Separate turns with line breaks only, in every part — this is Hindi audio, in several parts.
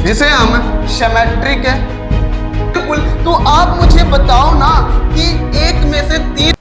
जिसे हम सिमेट्रिक है। बिल्कुल, तो आप मुझे बताओ ना कि एक में से तीन।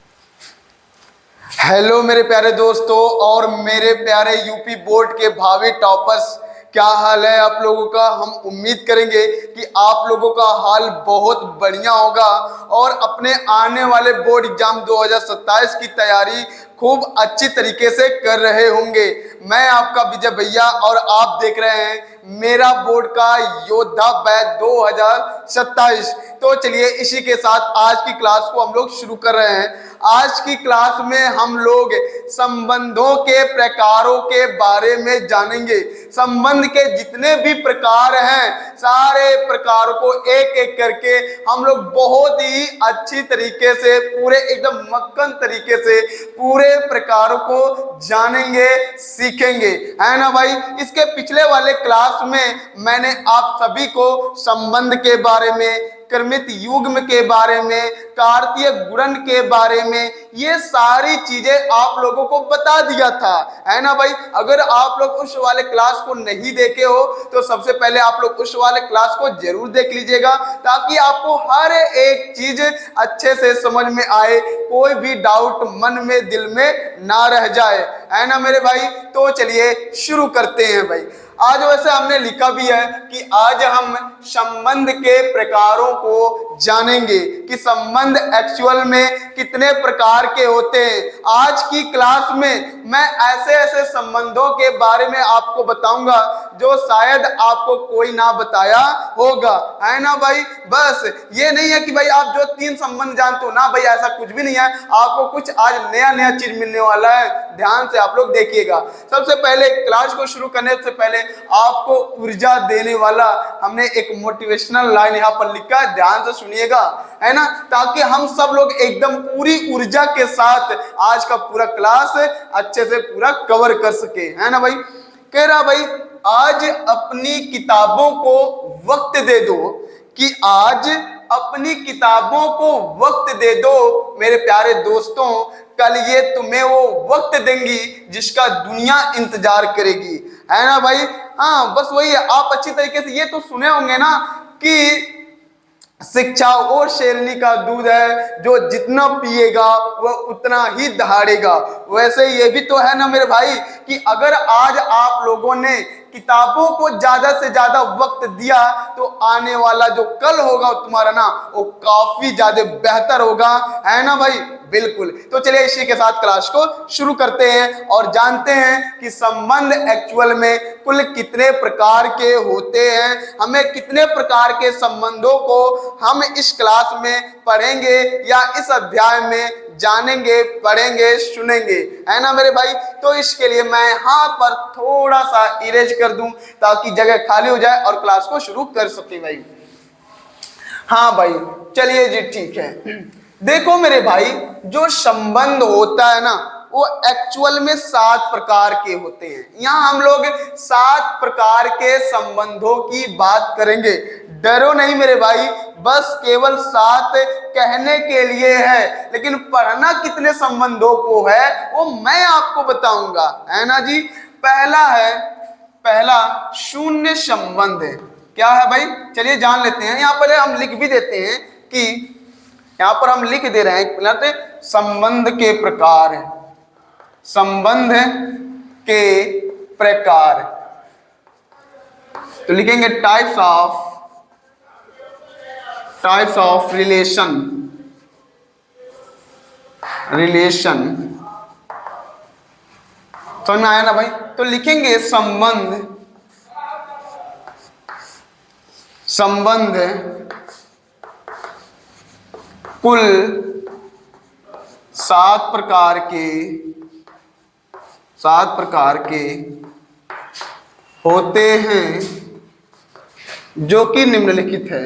हेलो मेरे प्यारे दोस्तों और मेरे प्यारे यूपी बोर्ड के भावी टॉपर्स, क्या हाल है आप लोगों का। हम उम्मीद करेंगे कि आप लोगों का हाल बहुत बढ़िया होगा और अपने आने वाले बोर्ड एग्जाम 2027 की तैयारी खूब अच्छी तरीके से कर रहे होंगे। मैं आपका विजय भैया और आप देख रहे हैं मेरा बोर्ड का योद्धा बैच 2027। तो चलिए इसी के साथ आज की क्लास को हम लोग शुरू कर रहे हैं। आज की क्लास में हम लोग संबंधों के प्रकारों के बारे में जानेंगे। संबंध के जितने भी प्रकार हैं सारे प्रकारों को एक एक करके हम लोग बहुत ही अच्छी तरीके से पूरे एकदम मक्खन तरीके से पूरे प्रकारों को जानेंगे, सीखेंगे, है ना भाई। इसके पिछले वाले क्लास में मैंने आप सभी को संबंध के बारे में, क्रमित युग्म के बारे में, कार्तीय गुणन के बारे में, ये सारी चीजें आप लोगों को बता दिया था, है ना भाई। अगर आप लोग उस वाले क्लास को नहीं देखे हो तो सबसे पहले आप लोग उस वाले क्लास को जरूर देख लीजिएगा ताकि आपको हर एक चीज अच्छे से समझ में आए, कोई भी डाउट मन में दिल में ना रह जाए, है ना मेरे भाई। तो चलिए शुरू करते हैं भाई। आज वैसे हमने लिखा भी है कि आज हम संबंध के प्रकारों को जानेंगे कि संबंध एक्चुअल में कितने प्रकार के होते हैं। आज की क्लास में मैं ऐसे ऐसे संबंधों के बारे में आपको बताऊंगा जो शायद आपको कोई ना बताया होगा, है ना भाई। बस ये नहीं है कि भाई आप जो 3 संबंध जानते हो ना भाई, ऐसा कुछ भी नहीं है। आपको कुछ आज नया नया चीज मिलने वाला है, ध्यान से आप लोग देखिएगा। सबसे पहले क्लास को शुरू करने से पहले आपको ऊर्जा देने वाला हमने एक मोटिवेशनल लाइन यहाँ पर लिखा है, ध्यान से सुनिएगा, है ना, ताकि हम सब लोग एकदम पूरी ऊर्जा के साथ आज का पूरा क्लास अच्छे से पूरा कवर कर सके, है ना भाई। कह रहा भाई आज अपनी किताबों को वक्त दे दो, कि आज अपनी किताबों को वक्त दे दो मेरे प्यारे दोस्तों, कल ये तुम्हें वो वक्त देंगी जिसका दुनिया इंतजार करेगी, है ना भाई। हाँ बस वही है। आप अच्छी तरीके से ये तो सुने होंगे ना कि शिक्षा वो शेरनी का दूध है, जो जितना पिएगा वह उतना ही दहाड़ेगा। वैसे ये भी तो है ना मेरे भाई कि अगर आज आप लोगों ने किताबों को ज्यादा से ज्यादा वक्त दिया तो आने वाला जो कल होगा तुम्हारा ना, वो काफी ज्यादा बेहतर होगा, है ना भाई। बिल्कुल, तो चलिए इसी के साथ क्लास को शुरू करते हैं और जानते हैं कि संबंध एक्चुअल में कुल कितने प्रकार के होते हैं। हमें कितने प्रकार के संबंधों को हम इस क्लास में पढ़ेंगे या इस अध्याय में जानेंगे, पढ़ेंगे, सुनेंगे, है ना मेरे भाई। तो इसके लिए मैं यहाँ पर थोड़ा सा इरेज कर दूं ताकि जगह खाली हो जाए और क्लास को शुरू कर सके भाई। हाँ भाई चलिए जी, ठीक है। देखो मेरे भाई, जो संबंध होता है ना वो एक्चुअल में 7 प्रकार के होते हैं। यहाँ हम लोग 7 प्रकार के संबंधों की बात करेंगे। डरो नहीं मेरे भाई, बस केवल 7 कहने के लिए है, लेकिन पढ़ना कितने संबंधों को है वो मैं आपको बताऊंगा, है ना जी। पहला शून्य संबंध है। क्या है भाई, चलिए जान लेते हैं। यहाँ पर हम लिख भी देते हैं कि यहाँ पर हम लिख दे रहे हैं संबंध के प्रकार, संबंध के प्रकार। तो लिखेंगे टाइप्स ऑफ रिलेशन। समझ में आया ना भाई। तो लिखेंगे संबंध कुल 7 प्रकार के होते हैं जो कि निम्नलिखित है,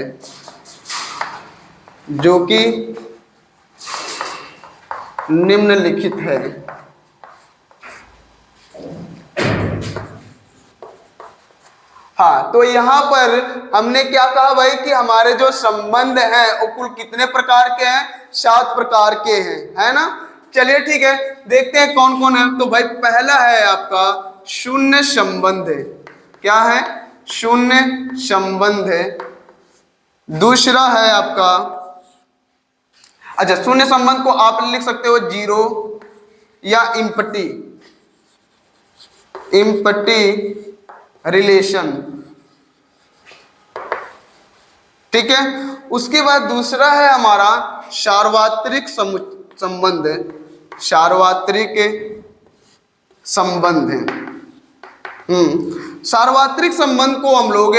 हाँ तो यहाँ पर हमने क्या कहा भाई कि हमारे जो संबंध हैं वो कुल कितने प्रकार के हैं, 7 प्रकार के हैं, है ना। चलिए ठीक है, देखते हैं कौन कौन है। तो भाई पहला है आपका शून्य संबंध। क्या है, शून्य संबंध है। दूसरा है आपका, अच्छा शून्य संबंध को आप लिख सकते हो जीरो या इम्पटी, इम्पटी रिलेशन, ठीक है। उसके बाद दूसरा है हमारा सार्वत्रिक संबंध, सार्वत्रिक संबंध है। सार्वत्रिक संबंध को हम लोग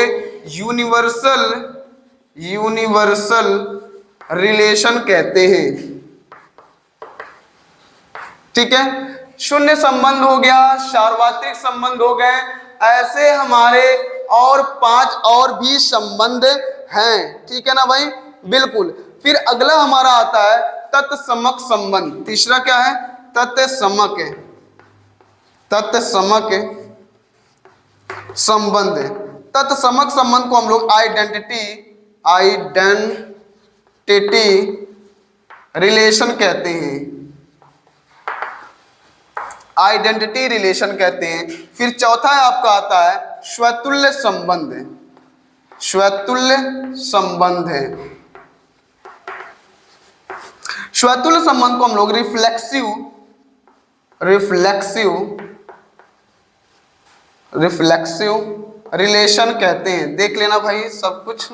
यूनिवर्सल रिलेशन कहते हैं, ठीक है। शून्य संबंध हो गया, सार्वत्रिक संबंध हो गए, ऐसे हमारे और 5 और भी संबंध हैं, ठीक है ना भाई, बिल्कुल। फिर अगला हमारा आता है तत्समक संबंध। तीसरा क्या है? तत्समक, तत्समक संबंध। तत्समक संबंध को हम लोग आइडेंटिटी रिलेशन कहते हैं, आइडेंटिटी रिलेशन कहते हैं। फिर चौथा आपका आता है स्वतुल्य संबंध, स्वतुल्य संबंध है। स्वतुल्य संबंध को हम लोग रिफ्लेक्सिव रिलेशन कहते हैं। देख लेना भाई सब कुछ,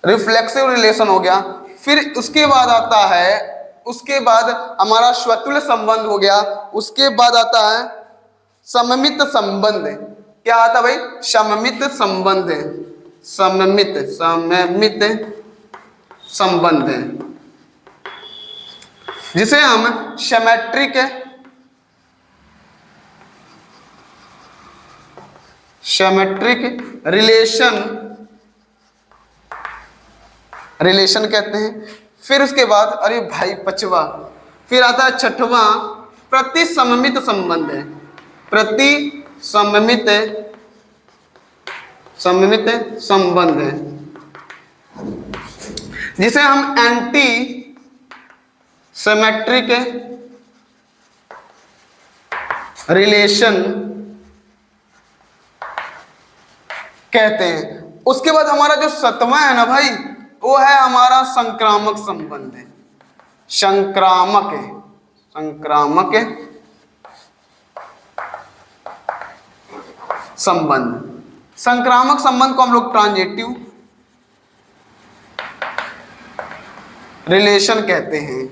रिफ्लेक्सिव रिलेशन हो गया। फिर उसके बाद आता है, उसके बाद हमारा स्वतुल्य संबंध हो गया, उसके बाद आता है सममित संबंध। क्या आता भाई? सममित संबंध, सममित संबंध, जिसे हम सिमेट्रिक रिलेशन कहते हैं। फिर उसके बाद अरे भाई पांचवा, फिर आता है छठवां प्रतिसममित संबंध है, प्रतिसममित संबंध है, जिसे हम एंटी सिमेट्रिक रिलेशन कहते हैं। उसके बाद हमारा जो 7वां है ना भाई, वो है हमारा संक्रामक संबंध है, संक्रामक संबंध। संक्रामक संबंध को हम लोग ट्रांजिटिव रिलेशन कहते हैं।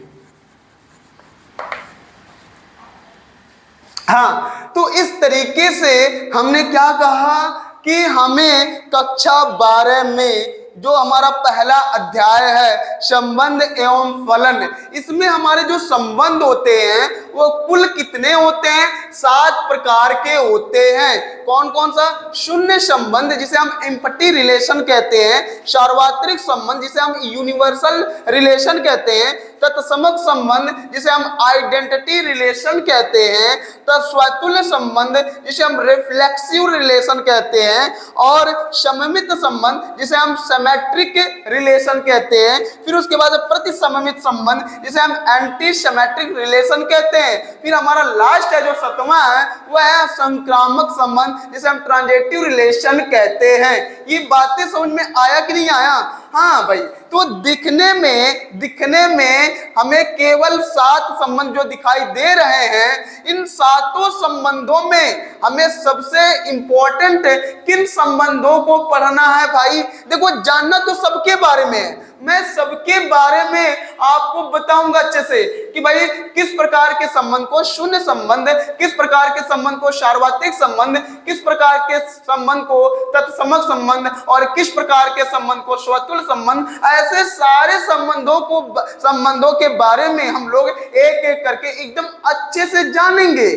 हाँ, तो इस तरीके से हमने क्या कहा कि हमें कक्षा 12 में जो हमारा पहला अध्याय है संबंध एवं फलन, इसमें हमारे जो संबंध होते हैं वो कुल कितने होते हैं? 7 प्रकार के होते हैं। कौन कौन सा? शून्य संबंध जिसे हम एम्पटी रिलेशन कहते हैं, सार्वत्रिक संबंध जिसे हम यूनिवर्सल रिलेशन कहते हैं, तत्समक संबंध जिसे हम आइडेंटिटी रिलेशन कहते हैं, तत्स्वतुल्य संबंध जिसे हम रिफ्लेक्सिव रिलेशन कहते हैं, और सममित संबंध जिसे हम सिमेट्रिक रिलेशन कहते हैं। फिर उसके बाद प्रतिसममित संबंध जिसे हम एंटी सिमेट्रिक रिलेशन कहते हैं। फिर हमारा लास्ट है जो 7वां है वह है संक्रामक संबंध जिसे हम ट्रांजिटिव रिलेशन कहते हैं। ये बातें समझ में आया कि नहीं आया? हाँ भाई, तो दिखने में हमें केवल 7 संबंध जो दिखाई दे रहे हैं, इन 7 संबंधों में हमें सबसे इंपॉर्टेंट किन संबंधों को पढ़ना है भाई? देखो, जानना तो सबके बारे में है, मैं सबके बारे में आपको बताऊंगा अच्छे से कि भाई किस प्रकार के संबंध को शून्य संबंध, किस प्रकार के संबंध को सार्वत्रिक संबंध, किस प्रकार के संबंध को तत्समक संबंध, और किस प्रकार के संबंध को स्वतुल्य संबंध। ऐसे सारे संबंधों के बारे में हम लोग एक एक करके एकदम अच्छे से जानेंगे,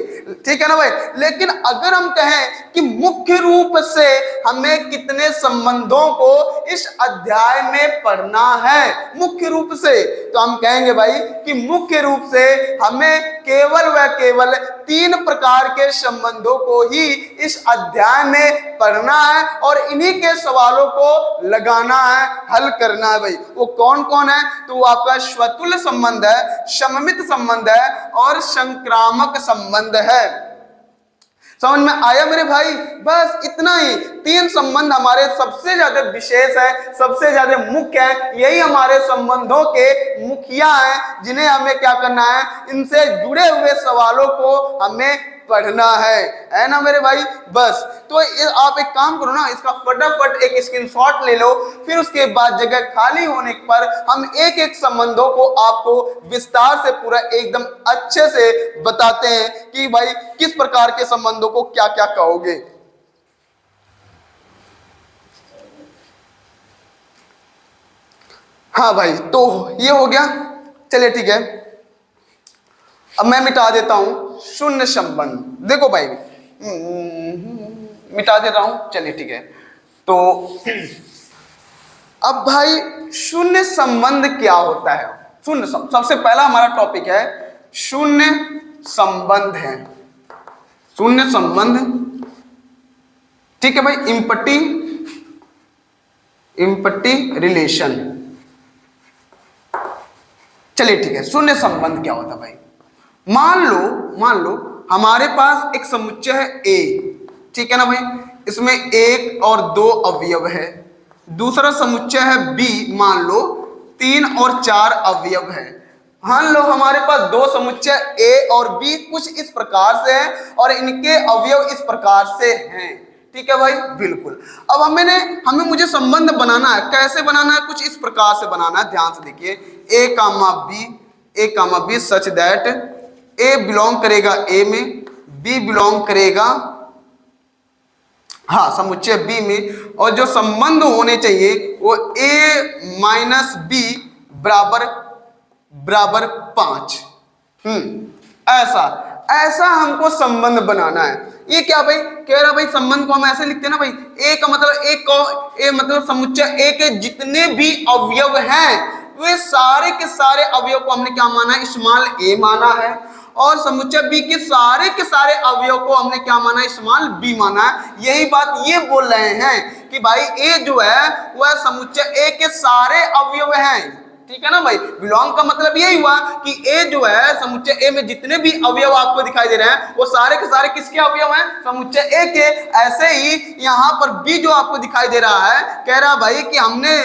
ठीक है ना भाई। लेकिन अगर हम कहें कि मुख्य रूप से हमें कितने संबंधों को इस अध्याय में पढ़ना है, मुख्य रूप से, तो हम कहेंगे भाई कि मुख्य रूप से हमें केवल व केवल 3 प्रकार के संबंधों को ही इस अध्याय में पढ़ना है, और इन्हीं के सवालों को लगाना है, हल करना है भाई। वो कौन कौन है? तो वो आपका स्वतुल्य संबंध है, सममित संबंध है और संक्रामक संबंध है। समझ में आया मेरे भाई? बस इतना ही। तीन संबंध हमारे सबसे ज्यादा विशेष है, सबसे ज्यादा मुख्य है, यही हमारे संबंधों के मुखिया हैं, जिन्हें हमें क्या करना है, इनसे जुड़े हुए सवालों को हमें पढ़ना है ना मेरे भाई? बस तो आप एक काम करो ना, इसका फटाफट एक स्क्रीनशॉट ले लो, फिर उसके बाद जगह खाली होने पर हम एक एक संबंधों को आपको विस्तार से पूरा एकदम अच्छे से बताते हैं कि भाई किस प्रकार के संबंधों को क्या क्या कहोगे। हाँ भाई, तो ये हो गया। चलिए ठीक है, अब मैं मिटा देता हूं शून्य संबंध। देखो भाई, मिटा देता हूं। चलिए ठीक है, तो अब भाई शून्य संबंध क्या होता है? शून्य सबसे पहला हमारा टॉपिक है शून्य संबंध है। शून्य संबंध, ठीक है भाई। Empty relation. चलिए ठीक है, शून्य संबंध क्या होता है भाई? मान लो हमारे पास एक समुच्चय है A, ठीक है ना भाई? इसमें एक और दो अवयव है। दूसरा समुच्चय है B, मान लो 3 और 4 अवयव है। मान लो हमारे पास दो समुच्चय A और B कुछ इस प्रकार से हैं और इनके अवयव इस प्रकार से हैं, ठीक है भाई? बिल्कुल। अब हमें मुझे संबंध बनाना है। कैसे बनाना है? कुछ इस प्रकार से बनाना है, ध्यान से देखिए। A comma B such that A belong करेगा A में, B बिलोंग करेगा समुच्चय B में, और जो संबंध होने चाहिए वो A माइनस B बराबर 5। ऐसा हमको संबंध बनाना है। ये क्या भाई कह रहा? भाई संबंध को हम ऐसे लिखते हैं ना भाई, A का मतलब A मतलब समुच्चय A के जितने भी अवयव हैं वे सारे के सारे अवयव को हमने क्या माना है? स्मॉल a माना है। और समुच्चय B के सारे अवयव को हमने क्या माना है? स्मॉल b माना है। यही बात ये बोल रहे हैं कि भाई A जो है वह समुच्चय A के सारे अवयव हैं, ठीक है ना भाई? बिलोंग का मतलब यही हुआ कि A जो है समुच्चय A में जितने भी अवयव आपको दिखाई दे रहे हैं वो सारे के सारे किसके अवयव हैं? समुच्चय A के। ऐसे ही यहाँ पर B जो आपको दिखाई दे रहा है, कह रहा भाई कि हमने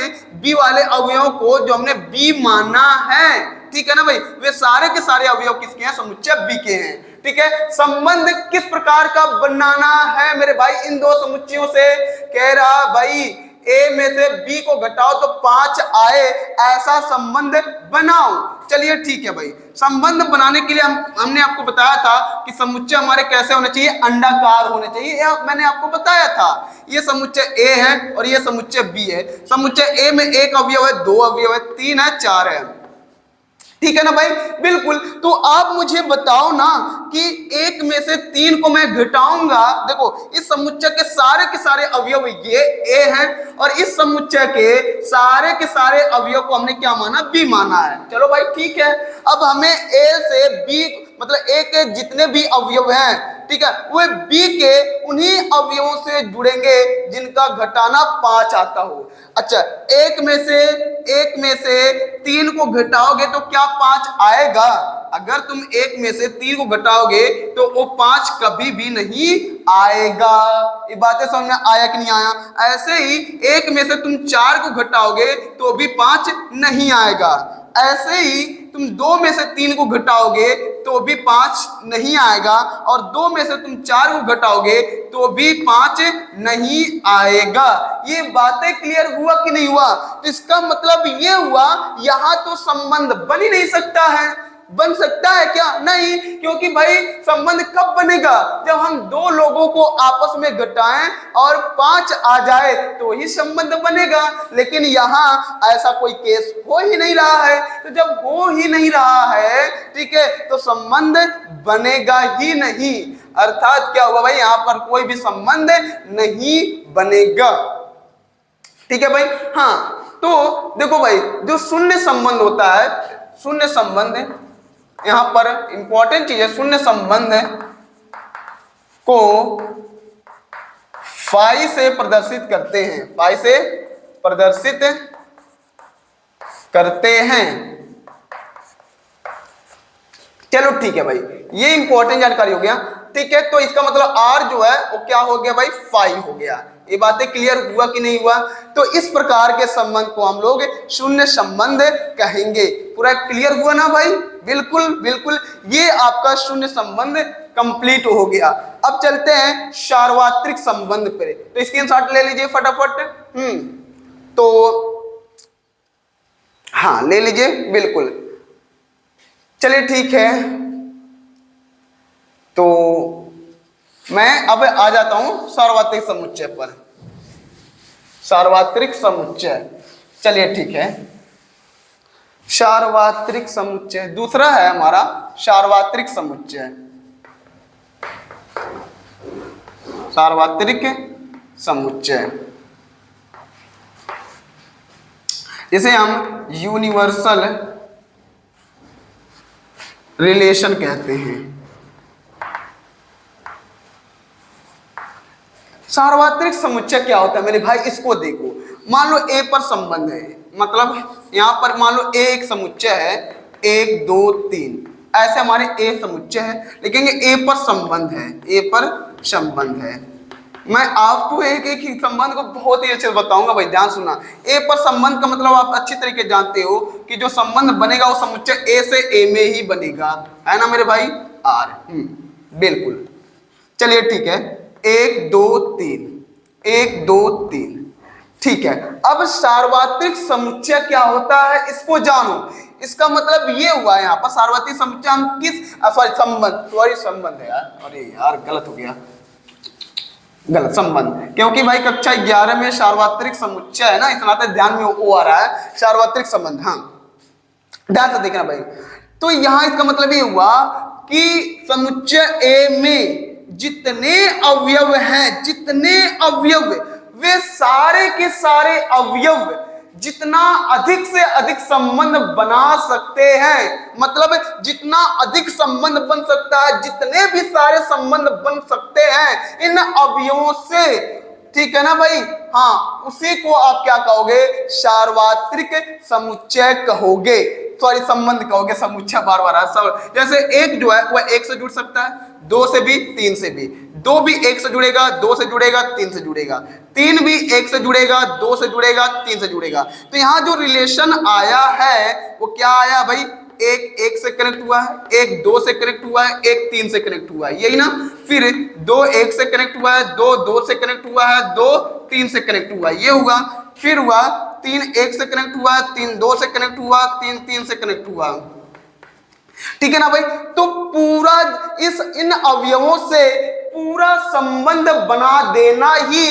B वाले अवयवों को जो हमने B माना है, ठीक है ना भाई, वे सारे के सारे अवयव किसके हैं? समुच्चय B के हैं, ठीक है। संबंध किस प्रकार का बनाना है मेरे भाई इन दो समुच्चयों से? कह रहा भाई A में से B को घटाओ तो 5 आए, ऐसा संबंध बनाओ। चलिए ठीक है भाई, संबंध बनाने के लिए हमने आपको बताया था कि समुच्चय हमारे कैसे होने चाहिए? अंडाकार होने चाहिए। मैंने आपको बताया था ये समुच्चय A है और ये समुच्चय B है। समुच्चय A में एक अवयव है, दो अवयव है, 3 है, 4 है, ठीक है ना भाई? बिल्कुल। तो आप मुझे बताओ ना कि एक में से 3 को मैं घटाऊंगा। देखो इस समुच्चय के सारे अवयव ये A है और इस समुच्चय के सारे अवयव को हमने क्या माना? B माना है। चलो भाई ठीक है। अब हमें A से B मतलब A के जितने भी अवयव हैं, ठीक है, वे B के उन्हीं अवयवों से जुड़ेंगे जिनका घटाना 5 आता हो। अच्छा, एक में से 3 को घटाओगे तो क्या 5 आएगा? अगर तुम एक में से 3 को घटाओगे तो वो 5 कभी भी नहीं आएगा। ये बातें समझ में आया कि नहीं आया? ऐसे ही एक में से तुम 4 को घटाओगे तो भी 5 नहीं आएगा। ऐसे ही तुम 2 में से 3 को घटाओगे तो भी 5 नहीं आएगा, और 2 में से तुम 4 को घटाओगे तो भी 5 नहीं आएगा। ये बातें क्लियर हुआ कि नहीं हुआ? तो इसका मतलब ये हुआ यहां तो संबंध बन ही नहीं सकता है। बन सकता है क्या? नहीं, क्योंकि भाई संबंध कब बनेगा? जब हम दो लोगों को आपस में घटाएं और 5 आ जाए तो ही संबंध बनेगा। लेकिन यहाँ ऐसा कोई केस हो ही नहीं रहा है। तो जब हो ही नहीं रहा है, ठीक है, तो संबंध बनेगा ही नहीं। अर्थात क्या हुआ भाई? यहाँ पर कोई भी संबंध नहीं बनेगा, ठीक है भाई? हाँ, तो देखो भाई, जो शून्य संबंध होता है, शून्य संबंध यहां पर इंपॉर्टेंट चीज है। शून्य संबंध को फाई से प्रदर्शित करते हैं, फाई से प्रदर्शित करते हैं। चलो ठीक है भाई, ये इंपॉर्टेंट जानकारी हो गया। ठीक है। तो इसका मतलब r जो है वो क्या हो गया भाई 5 हो गया। ये बातें क्लियर हुआ कि नहीं हुआ? तो इस प्रकार के संबंध को हम लोग शून्य संबंध कहेंगे। पूरा क्लियर हुआ ना भाई? बिल्कुल बिल्कुल, ये आपका शून्य संबंध कंप्लीट हो गया। अब चलते हैं सार्वत्रिक संबंध पे, तो स्क्रीनशॉट ले लीजिए फटाफट। तो हाँ ले लीजिए, बिल्कुल। चलिए ठीक है, तो मैं अब आ जाता हूं सार्वत्रिक समुच्चय पर। सार्वत्रिक समुच्चय, चलिए ठीक है। सार्वत्रिक समुच्चय दूसरा है हमारा सार्वत्रिक समुच्चय। सार्वत्रिक समुच्चय जिसे हम यूनिवर्सल रिलेशन कहते हैं। सार्वत्रिक समुच्चय क्या होता है मेरे भाई? इसको देखो, मान लो ए पर संबंध है, मतलब यहां पर मान लो ए एक समुच्चय है, 1 2 3 ऐसे हमारे ए समुच्चय है, लिखेंगे ए पर संबंध है, ए पर संबंध है। मैं आपको एक एक ही संबंध को बहुत ही अच्छे से बताऊंगा भाई, ध्यान सुनना। ए पर संबंध का मतलब आप अच्छी तरीके जानते हो कि जो संबंध बनेगा वो समुच्चय ए से ए में ही बनेगा, है ना मेरे भाई? आर बिल्कुल। चलिए ठीक है, 1 2 3 1 2 3 ठीक है। अब सार्वत्रिक समुच्चय क्या होता है इसको जानो। इसका मतलब ये हुआ यहाँ पर सार्वत्रिक समुच्चय हम किस संबंध है यार, अरे यार गलत हो गया, गलत संबंध, क्योंकि भाई कक्षा 11 में सार्वत्रिक समुच्चय है ना, इतना तो ध्यान में वो आ रहा है सार्वत्रिक संबंध। हाँ ध्यान से देखना भाई। तो यहां इसका मतलब ये हुआ कि समुच्चय ए में जितने अवयव हैं, जितने अवयव, वे सारे के सारे अवयव जितना अधिक से अधिक संबंध बना सकते हैं, मतलब जितना अधिक संबंध बन सकता है, जितने भी सारे संबंध बन सकते हैं इन अवयवों से, ठीक है ना भाई? हाँ, उसी को आप क्या कहोगे? सार्वत्रिक समुच्चय कहोगे, सॉरी संबंध कहोगे, समुच्चय बार बार। जैसे एक जो है वह एक से जुड़ सकता है, 2 से भी, 3 से भी, 2 भी 1 से जुड़ेगा, 2 से जुड़ेगा, 3 से जुड़ेगा, 3 भी 1 से जुड़ेगा, 2 से जुड़ेगा, 3 से जुड़ेगा। तो यहाँ जो रिलेशन आया है वो क्या आया भाई? एक 1 से कनेक्ट हुआ है, एक 2 से कनेक्ट हुआ है, एक 3 से कनेक्ट हुआ है, यही ना? फिर 2 1 से कनेक्ट हुआ है, 2 2 से कनेक्ट हुआ है, 2 3 से कनेक्ट हुआ है, ये हुआ। फिर हुआ 3 1 से कनेक्ट हुआ, 3 2 से कनेक्ट हुआ, 3 3 से कनेक्ट हुआ, ठीक है ना भाई? तो पूरा इन अवयवों से पूरा संबंध बना देना ही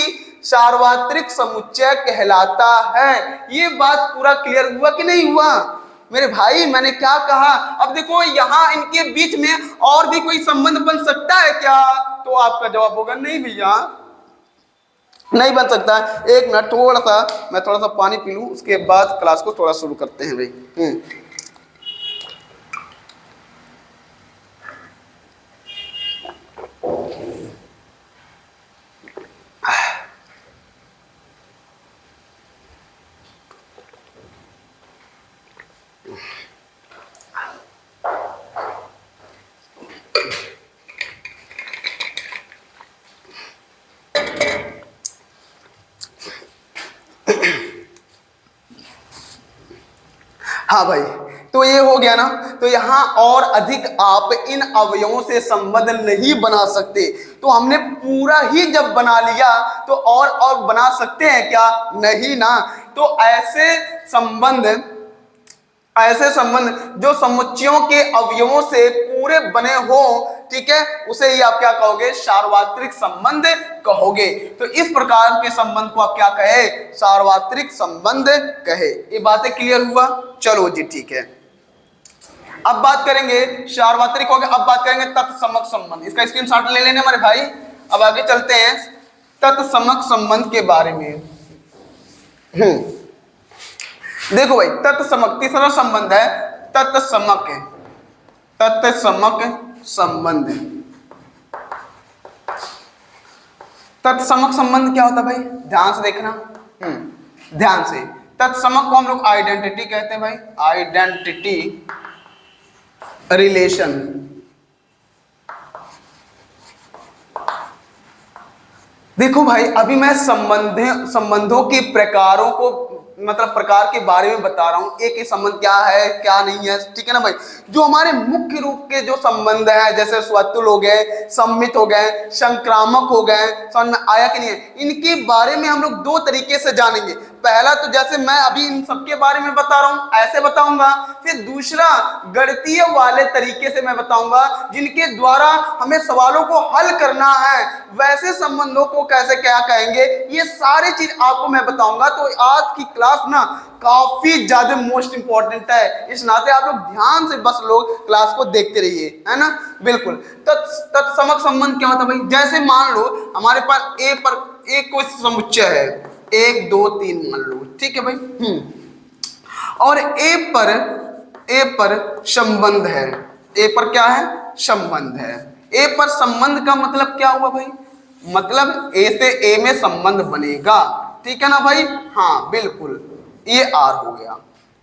सार्वत्रिक समुच्चय कहलाता है। ये बात पूरा क्लियर हुआ कि नहीं हुआ मेरे भाई? मैंने क्या कहा? अब देखो यहां इनके बीच में और भी कोई संबंध बन सकता है क्या? तो आपका जवाब होगा नहीं भैया, नहीं बन सकता। एक मिनट, मैं थोड़ा सा पानी पी लूं, उसके बाद क्लास को थोड़ा शुरू करते हैं भाई। हाँ भाई, तो ये हो गया ना। तो यहाँ और अधिक आप इन अवयवों से संबंध नहीं बना सकते। तो हमने पूरा ही जब बना लिया तो और बना सकते हैं क्या? नहीं ना। तो ऐसे संबंध जो समुच्चयों के अवयवों से पूरे बने हो, ठीक है, उसे ही आप क्या कहोगे? सार्वत्रिक संबंध कहोगे। तो इस प्रकार के संबंध को आप क्या कहे? सार्वत्रिक संबंध कहे। ये बातें क्लियर हुआ? चलो जी ठीक है। अब बात करेंगे, सार्वत्रिक हो गया, अब बात करेंगे तत्समक संबंध। इसका स्क्रीनशॉट ले लेने हमारे भाई। अब आगे चलते हैं तत्समक संबंध के बारे में। देखो भाई, तत्समक तीसरा संबंध है तत्समक संबंध। तत्समक संबंध क्या होता है भाई? ध्यान से देखना, ध्यान से। तत्समक को हम लोग आइडेंटिटी कहते हैं भाई, आइडेंटिटी रिलेशन। देखो भाई, अभी मैं संबंधों के प्रकारों को मतलब प्रकार के बारे में बता रहा हूं, एक ही संबंध क्या है क्या नहीं है, ठीक है ना भाई। जो हमारे मुख्य रूप के जो संबंध हैं, जैसे स्वतुल हो गए, सम्मित हो गए, संक्रामक हो गए, समझ में आया कि नहीं है, इनके बारे में हम लोग दो तरीके से जानेंगे। पहला तो जैसे मैं अभी इन सबके बारे में बता रहा हूं ऐसे बताऊंगा, फिर दूसरा गणितीय वाले तरीके से मैं बताऊंगा जिनके द्वारा हमें सवालों को हल करना है, वैसे संबंधों को कैसे क्या कहेंगे, ये सारी चीज आपको मैं बताऊंगा। तो आज की क्लास ना काफी ज्यादा मोस्ट इंपॉर्टेंट है, इस नाते आप लोग ध्यान से बस लोग क्लास को देखते रहिए, है ना। बिल्कुल। तत्समक संबंध क्या होता है भाई, जैसे मान लो हमारे पास ए पर एक कोई समुच्चय है, 1 2 3 मान लो, ठीक है भाई। और ए पर संबंध है, ए पर क्या है, संबंध है। ए पर संबंध का मतलब क्या हुआ भाई, मतलब ए से ए में संबंध बनेगा, ठीक है ना भाई। हाँ बिल्कुल, ये आर हो गया।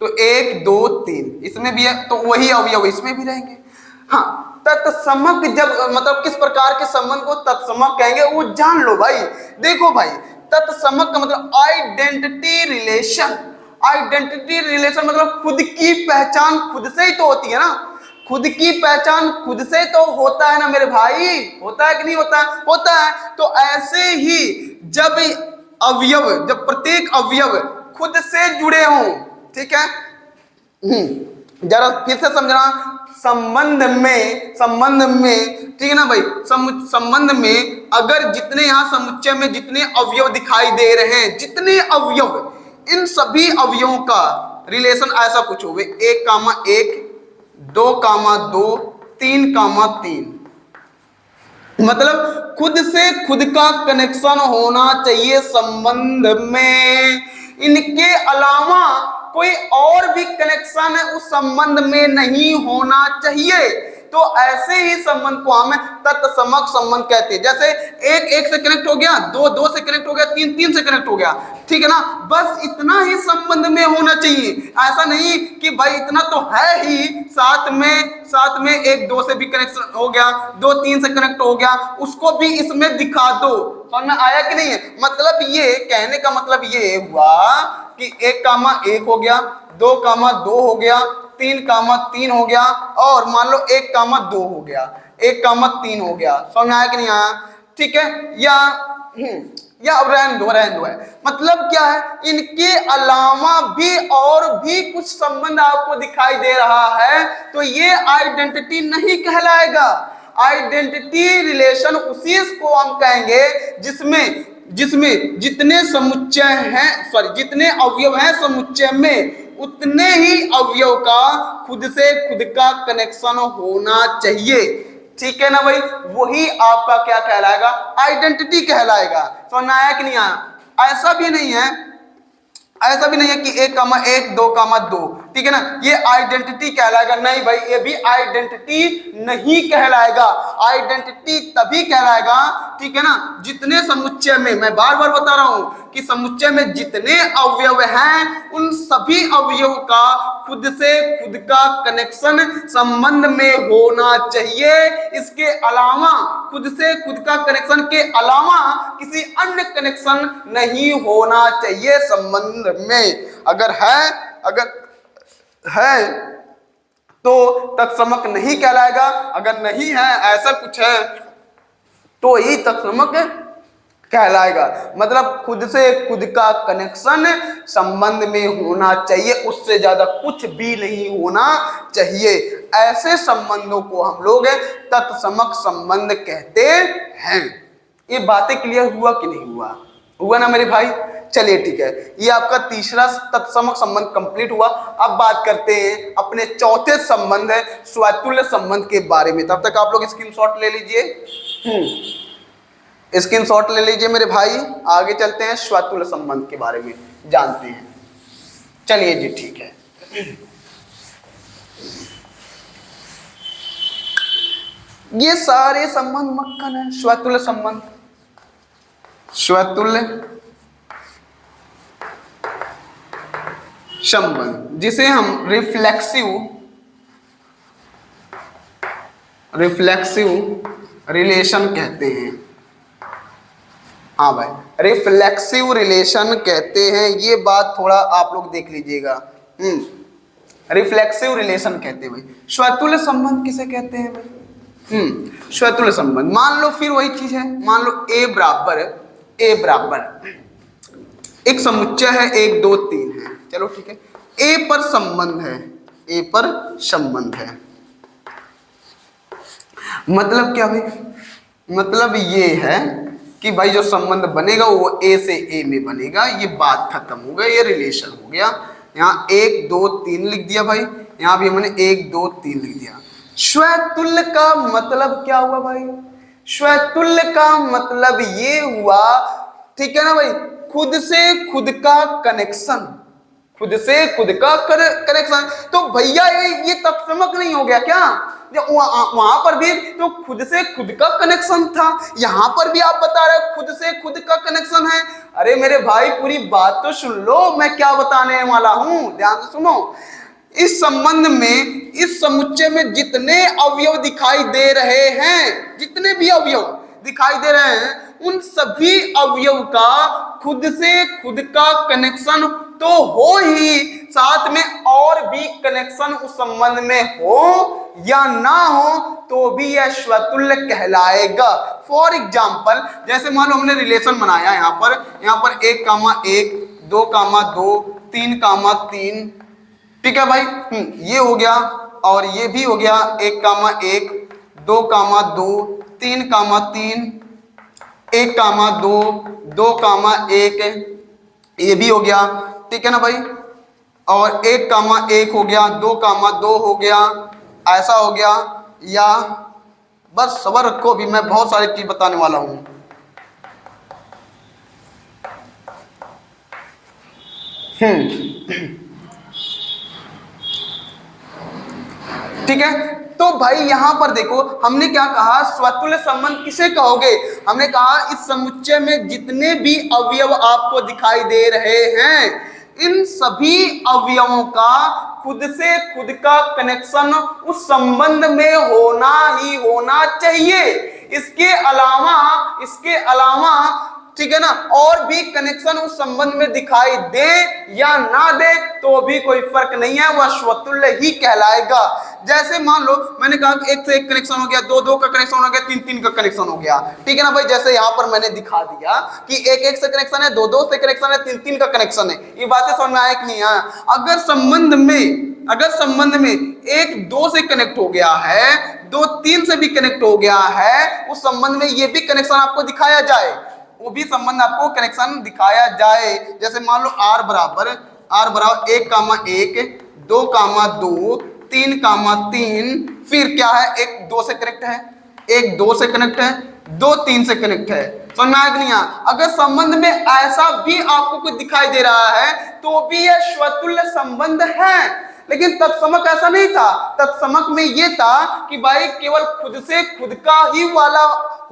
तो 1 2 3 इसमें भी है, तो वही अवयव इसमें भी रहेंगे। हाँ, तत्समक जब मतलब किस प्रकार के संबंध को तत्समक कहेंगे वो जान लो भाई। देखो भाई, तत्समक का मतलब आइडेंटिटी रिलेशन। आइडेंटिटी रिलेशन मतलब खुद की पहचान खुद से ही तो होती है ना, खुद की पहचान खुद से तो होता है ना मेरे भाई, होता है कि नहीं होता, होता है। तो ऐसे ही जब जब प्रत्येक अवयव खुद से जुड़े हों, ठीक है। जरा फिर से समझना, संबंध में ठीक है ना भाई, संबंध में अगर जितने यहाँ समुच्चय में जितने अवयव दिखाई दे रहे हैं, जितने अवयव, इन सभी अवयवों का रिलेशन ऐसा कुछ हो, 1,1 2,2 3,3, मतलब खुद से खुद का कनेक्शन होना चाहिए संबंध में। इनके अलावा कोई और भी कनेक्शन उस संबंध में नहीं होना चाहिए। तो ऐसे ही संबंध को हम तत्समक संबंध कहते हैं। जैसे 1 से कनेक्ट हो गया, 2 से कनेक्ट हो गया, 3 से कनेक्ट हो गया, ठीक है ना। बस इतना ही संबंध में होना चाहिए, ऐसा नहीं कि भाई इतना तो है ही, साथ में 1 2 से भी कनेक्शन हो गया, 2 3 से कनेक्ट हो गया, उसको भी इसमें दिखा दो। समझ में आया कि नहीं है। मतलब ये कहने का मतलब ये हुआ कि 1,1 हो गया, 2,2 हो गया, 3,3 हो गया, और मान लो 1,2 हो गया, 1,3 हो गया। समझ में आया कि नहीं आया, ठीक है। या अब रहने दो है। मतलब क्या है, इनके अलावा भी और भी कुछ संबंध आपको दिखाई दे रहा है, तो ये आइडेंटिटी नहीं कहलाएगा। आइडेंटिटी रिलेशन उसी को हम कहेंगे जिसमें जितने समुच्चय हैं, जितने अवयव हैं समुच्चय में, उतने ही अवयव का खुद से खुद का कनेक्शन होना चाहिए, ठीक है ना भाई। वही आपका क्या कहलाएगा, आइडेंटिटी कहलाएगा। समझ में आया कि नहीं आया। ऐसा भी नहीं है कि 1,1 2,2, ठीक है ना, ये आइडेंटिटी कहलाएगा, नहीं भाई, ये भी आइडेंटिटी नहीं कहलाएगा। आइडेंटिटी तभी कहलाएगा, ठीक है ना, जितने समुच्चय में, मैं बार बार बता रहा हूं कि समुच्चय में जितने अवयव हैं उन सभी अवयव का खुद से खुद का कनेक्शन संबंध में होना चाहिए। इसके अलावा, खुद से खुद का कनेक्शन के अलावा किसी अन्य कनेक्शन नहीं होना चाहिए संबंध में। अगर है तो तत्समक नहीं कहलाएगा, अगर नहीं है, ऐसा कुछ है, तो ही तत्समक कहलाएगा। मतलब खुद से खुद का कनेक्शन संबंध में होना चाहिए, उससे ज्यादा कुछ भी नहीं होना चाहिए। ऐसे संबंधों को हम लोग तत्समक संबंध कहते हैं। ये बातें क्लियर हुआ कि नहीं हुआ ना मेरे भाई। चलिए ठीक है, ये आपका तीसरा तत्समक संबंध कंप्लीट हुआ। अब बात करते हैं अपने चौथे संबंध है स्वतुल्य संबंध के बारे में। तब तक आप लोग स्क्रीनशॉट ले लीजिए, स्क्रीनशॉट ले लीजिए मेरे भाई। आगे चलते हैं, स्वतुल्य संबंध के बारे में जानते हैं। चलिए जी ठीक है। ये सारे संबंध मक्खन है। स्वतुल्य संबंध, स्वतुल्य संबंध जिसे हम रिफ्लेक्सिव रिलेशन कहते हैं। हाँ भाई, रिफ्लेक्सिव रिलेशन कहते हैं, ये बात थोड़ा आप लोग देख लीजिएगा। रिफ्लेक्सिव रिलेशन कहते हैं भाई। स्वतुल्य संबंध किसे कहते हैं भाई? स्वतुल्य संबंध। मान लो फिर वही चीज है, मान लो ए बराबर एक समुच्चय है, 1 2 3 है, चलो ठीक है, ए पर संबंध है, ए पर संबंध है, मतलब क्या भाई? मतलब ये है कि भाई जो संबंध बनेगा वो ए से ए में बनेगा, ये बात खत्म हो गई, ये रिलेशन हो गया। यहाँ 1 2 3 लिख दिया भाई, यहाँ भी हमने 1 2 3 लिख दिया। स्वतुल्य का मतलब क्या हुआ भाई? स्वतुल्य का मतलब ये हुआ, ठीक है ना भाई, खुद से खुद का कनेक्शन, खुद से खुद का कनेक्शन। तो भैया ये तत्समक नहीं हो गया क्या? वहां पर भी तो खुद से खुद का कनेक्शन था, यहां पर भी आप बता रहे हो खुद से खुद का कनेक्शन है। अरे मेरे भाई पूरी बात तो सुन लो, मैं क्या बताने वाला हूं, ध्यान से सुनो। इस संबंध में, इस समुच्चय में जितने अवयव दिखाई दे रहे हैं, जितने भी अवयव दिखाई दे रहे हैं, उन सभी अवयव का खुद से खुद का कनेक्शन तो हो ही, साथ में और भी कनेक्शन उस संबंध में हो या ना हो तो भी यह स्वतुल्य कहलाएगा। फॉर एग्जाम्पल, जैसे मान लो हमने रिलेशन बनाया यहाँ पर 1 1 2 2 3 3, ठीक है भाई, ये हो गया और ये भी हो गया, 1 1 2 2 3 3, 1 2 2 1, ये भी हो गया, ठीक है ना भाई, और 1 1 हो गया, 2 2 हो गया, ऐसा हो गया। या बस सबर रखो, भी मैं बहुत सारी चीज बताने वाला हूं। ठीक है, तो भाई यहां पर देखो हमने क्या कहा, स्वतुल्य संबंध किसे कहोगे? हमने कहा इस समुच्चय में जितने भी अवयव आपको दिखाई दे रहे हैं, इन सभी अवयवों का खुद से खुद का कनेक्शन उस संबंध में होना ही होना चाहिए। इसके अलावा ठीक है ना, और भी कनेक्शन उस संबंध में दिखाई दे या ना दे तो भी कोई फर्क नहीं है, वह स्वतुल्य ही कहलाएगा। जैसे मान लो मैंने कहा कि 1 से 1 कनेक्शन हो गया, 2 2 का कनेक्शन हो गया, 3 3 का कनेक्शन हो गया, ठीक है ना भाई। जैसे यहाँ पर मैंने दिखा दिया कि 1 1 से कनेक्शन है, 2 2 से कनेक्शन है, 3 3 का कनेक्शन है। ये बातें समझ में आया कि नहीं आया? अगर संबंध में 1 2 से कनेक्ट हो गया है, 2 3 से भी कनेक्ट हो गया है, उस संबंध में ये भी कनेक्शन आपको दिखाया जाए, वो भी संबंध आपको कनेक्शन दिखाया जाए। जैसे मान लो R बराबर 1 1 2 2 3 3, फिर क्या है, 1 2 से कनेक्ट है, 1 2 से कनेक्ट है, 2 3 से कनेक्ट है। समझ में आया कि नहीं? अगर संबंध में ऐसा भी आपको कुछ दिखाई दे रहा है तो भी यह स्वतुल्य संबंध है। लेकिन तत्समक ऐसा नहीं था, तत्समक में ये था कि भाई केवल खुद से खुद का ही वाला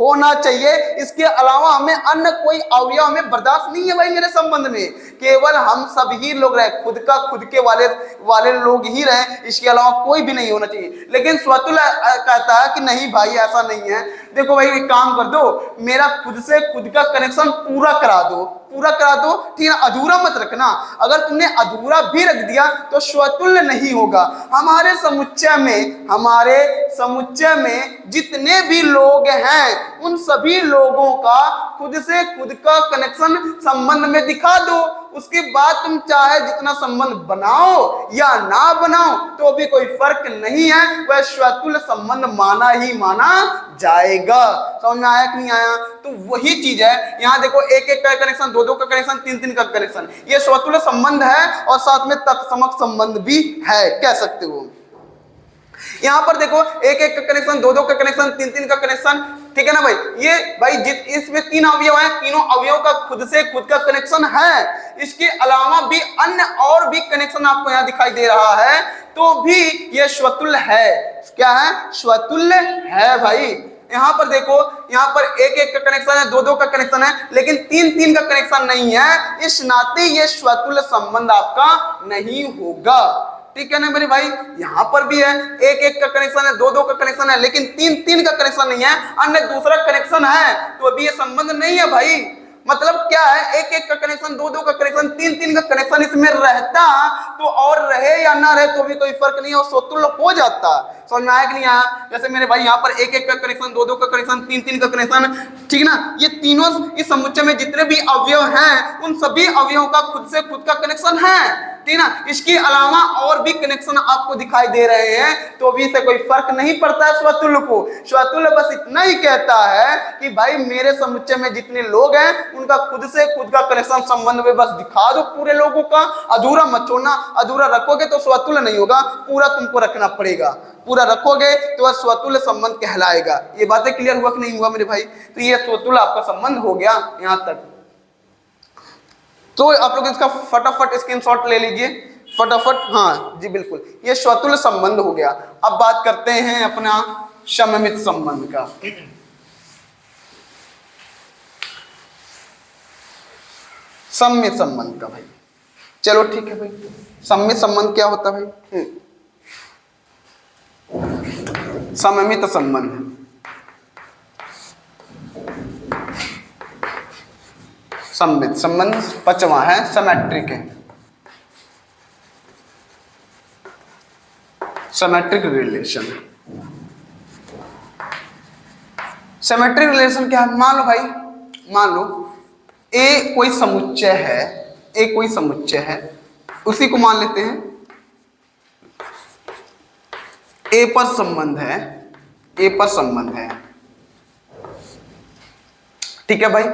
होना चाहिए, इसके अलावा हमें अन्य कोई अवयव हमें बर्दाश्त नहीं है भाई मेरे संबंध में, केवल हम सब ही लोग रहे, खुद का खुद के वाले लोग ही रहे, इसके अलावा कोई भी नहीं होना चाहिए। लेकिन स्वतुल्य कहता है कि नहीं भाई ऐसा नहीं है, देखो भाई एक काम कर दो, मेरा खुद से खुद का कनेक्शन पूरा करा दो, ठीक है, अधूरा मत रखना। अगर तुमने अधूरा भी रख दिया तो स्वतुल्य नहीं होगा। हमारे समुच्चय में जितने भी लोग हैं, उन सभी लोगों का खुद से खुद का कनेक्शन संबंध में दिखा दो, उसके बाद तुम चाहे जितना संबंध बनाओ या ना बनाओ तो भी कोई फर्क नहीं है, वह स्वतुल्य संबंध माना ही माना जाएगा। समझ में आया कि नहीं आया? तो वही चीज है, यहाँ देखो 1 1 का कनेक्शन, 2 2 का कनेक्शन, 3 3 का कनेक्शन, ये स्वतुल्य संबंध है और साथ में तत्समक संबंध भी है, कह सकते हो। यहाँ पर देखो 1 1 का कनेक्शन, 2 2 का कनेक्शन, 3 3 का कनेक्शन, ठीक है ना भाई। ये भाई इसमें 3 अवयव हैं, तीनों अवयव का खुद से खुद का कनेक्शन है, इसके अलावा भी अन्य और भी कनेक्शन आपको यहाँ दिखाई दे रहा है तो भी ये स्वतुल्य है। क्या है? स्वतुल्य है भाई। यहाँ पर देखो, यहाँ पर 1 1 का कनेक्शन है, 2 2 का कनेक्शन है, लेकिन 3 3 का कनेक्शन नहीं है, इस नाते ये स्वतुल्य संबंध आपका नहीं होगा, ठीक है ना मेरे भाई। यहाँ पर भी है 1 1 का कनेक्शन है, 2 2 का कनेक्शन है, लेकिन 3 3 का कनेक्शन नहीं है, अन्य दूसरा कनेक्शन है, तो अभी ये संबंध नहीं है भाई। मतलब क्या है, एक एक का कनेक्शन, दो दो का कनेक्शन, तीन तीन का कनेक्शन इसमें रहता तो और रहे या ना रहे तो भी कोई फर्क नहीं है, और स्वतुल्य हो जाता। समझ में आया कि नहीं आया? जैसे मेरे भाई यहाँ पर एक एक का कनेक्शन, दो दो का कनेक्शन, तीन तीन का कनेक्शन, ठीक ना, ये तीनों इस समुच्चय में जितने भी अवयव हैं उन सभी अवयवों का खुद से खुद का कनेक्शन है, ठीक ना। इसके अलावा और भी कनेक्शन आपको दिखाई दे रहे हैं तो भी इससे कोई फर्क नहीं पड़ता है स्वतुल्य को। स्वतुल्य बस इतना ही कहता है कि भाई मेरे समुच्चय में जितने लोग हैं उनका खुद से खुद का कनेक्शन संबंध में बस दिखा दो पूरे लोगों का, अधूरा मत छोड़ना। अधूरा रखोगे तो स्वतुल्य नहीं होगा, पूरा तुमको रखना पड़ेगा। पूरा रखोगे तो वह स्वतुल्य संबंध कहलाएगा। ये बातें क्लियर हुआ कि नहीं हुआ मेरे भाई? तो ये स्वतुल्य आपका संबंध हो गया यहां तक। तो आप लोग इसका फटाफट स्क्रीनशॉट ले लीजिए फटाफट। हाँ जी बिल्कुल, ये स्वतुल्य संबंध हो गया। अब बात करते हैं अपना सममित संबंध का। सममित संबंध का भाई, चलो ठीक है भाई। सममित संबंध क्या होता है भाई? सममित संबंध, सममित संबंध पांचवा है, सिमेट्रिक है। Symmetric relation. सिमेट्रिक रिलेशन क्या है? मान लो भाई, मान लो ए कोई समुच्चय है, ए कोई समुच्चय है, उसी को मान लेते हैं ए पर संबंध है, ए पर संबंध है, ठीक है भाई।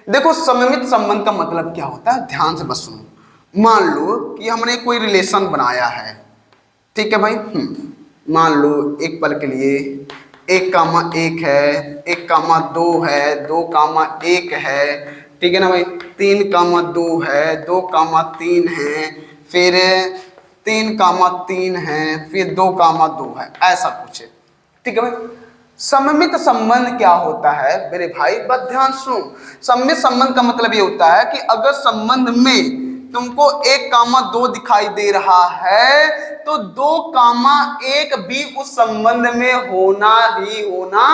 देखो सममित संबंध का मतलब क्या होता है, ध्यान से बस सुनो। मान लो कि हमने कोई रिलेशन बनाया है, ठीक है भाई। मान लो एक पल के लिए 1,1 है, 1,2 है, 2,1 है, ठीक है ना भाई। 3,2 है, 2,3 है, फिर 3,3 है, फिर 2,2 है, ऐसा कुछ है, ठीक है भाई। सममित संबंध क्या होता है मेरे भाई? बस ध्यान सुनो। सममित संबंध का मतलब ये होता है कि अगर संबंध में तुमको 1,2 दिखाई दे रहा है तो 2,1 भी उस संबंध में होना ही होना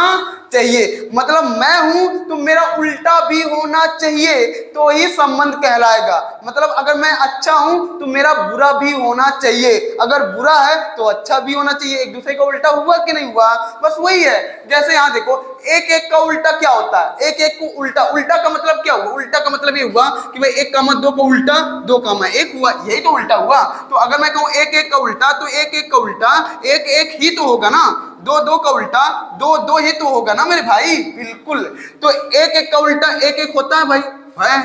चाहिए। मतलब मैं हूं तो मेरा उल्टा भी होना चाहिए तो ही संबंध कहलाएगा। मतलब अगर मैं अच्छा हूं तो मेरा बुरा भी होना चाहिए, अगर बुरा है तो अच्छा भी होना चाहिए। एक दूसरे का उल्टा हुआ कि नहीं हुआ? बस वही है। जैसे यहां देखो, 1,1 का उल्टा क्या होता है? 1,1 को उल्टा, उल्टा का मतलब क्या हुआ? उल्टा का मतलब ये हुआ कि भाई 1,2 का उल्टा 2,1 हुआ, यही तो उल्टा हुआ। तो अगर मैं कहूं 1,1 का उल्टा तो 1,1 का उल्टा 1,1 ही तो होगा ना। 2,2 का उल्टा 2,2 ही तो होगा ना मेरे भाई। बिल्कुल। तो 1,1 का उल्टा 1,1 होता है भाई, है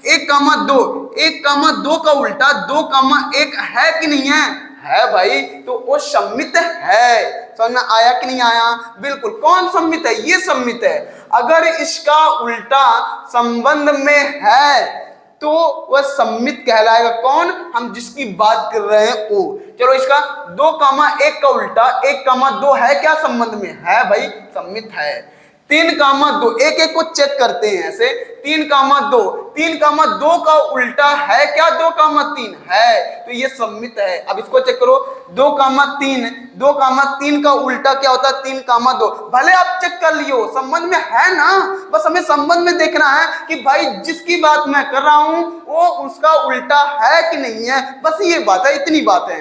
1,2, 1,2 का उल्टा 2,1 है कि नहीं है? है भाई। तो वो सम्मित है। समझ में आया कि नहीं आया? बिल्कुल। कौन सम्मित है? ये सम्मित है। अगर इसका उल्टा संबंध में है तो वह सम्मित कहलाएगा। कौन? हम जिसकी बात कर रहे हैं वो। चलो इसका 2,1 का उल्टा 1,2 है क्या संबंध में? है भाई, सम्मित है। 3,2, 1,1 को चेक करते हैं ऐसे। 3,2, 3,2 का उल्टा है क्या? 2,3 है, तो ये सम्मित है। अब इसको चेक करो, 2,3, 2,3 का उल्टा क्या होता है? 3,2। भले आप चेक कर लियो, संबंध में है ना। बस हमें संबंध में देखना है कि भाई जिसकी बात मैं कर रहा हूं वो उसका उल्टा है कि नहीं है। बस ये बात है, इतनी बात है।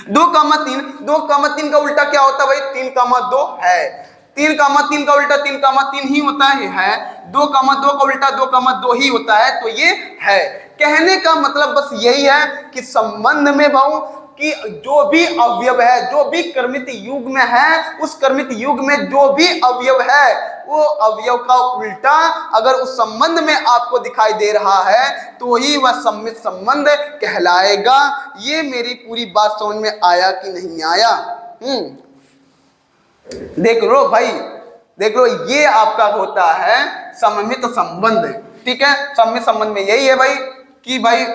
2,3, 2,3 का उल्टा क्या होता है भाई? 3,2 है। 3,3 का उल्टा 3,3 ही होता है। 2,2 का उल्टा 2,2 ही होता है, तो ये है। कहने का मतलब बस यही है कि संबंध में भाऊ कि जो भी अवयव है, जो भी कर्मित युग में है, उस कर्मित युग में जो भी अवयव है वो अवयव का उल्टा अगर उस संबंध में आपको दिखाई दे रहा है तो ही वह सम्मित संबंध कहलाएगा। ये मेरी पूरी बात समझ में आया कि नहीं आया? देख लो भाई, देख लो, ये आपका होता है सममित संबंध, ठीक है। सममित संबंध में यही है भाई कि भाई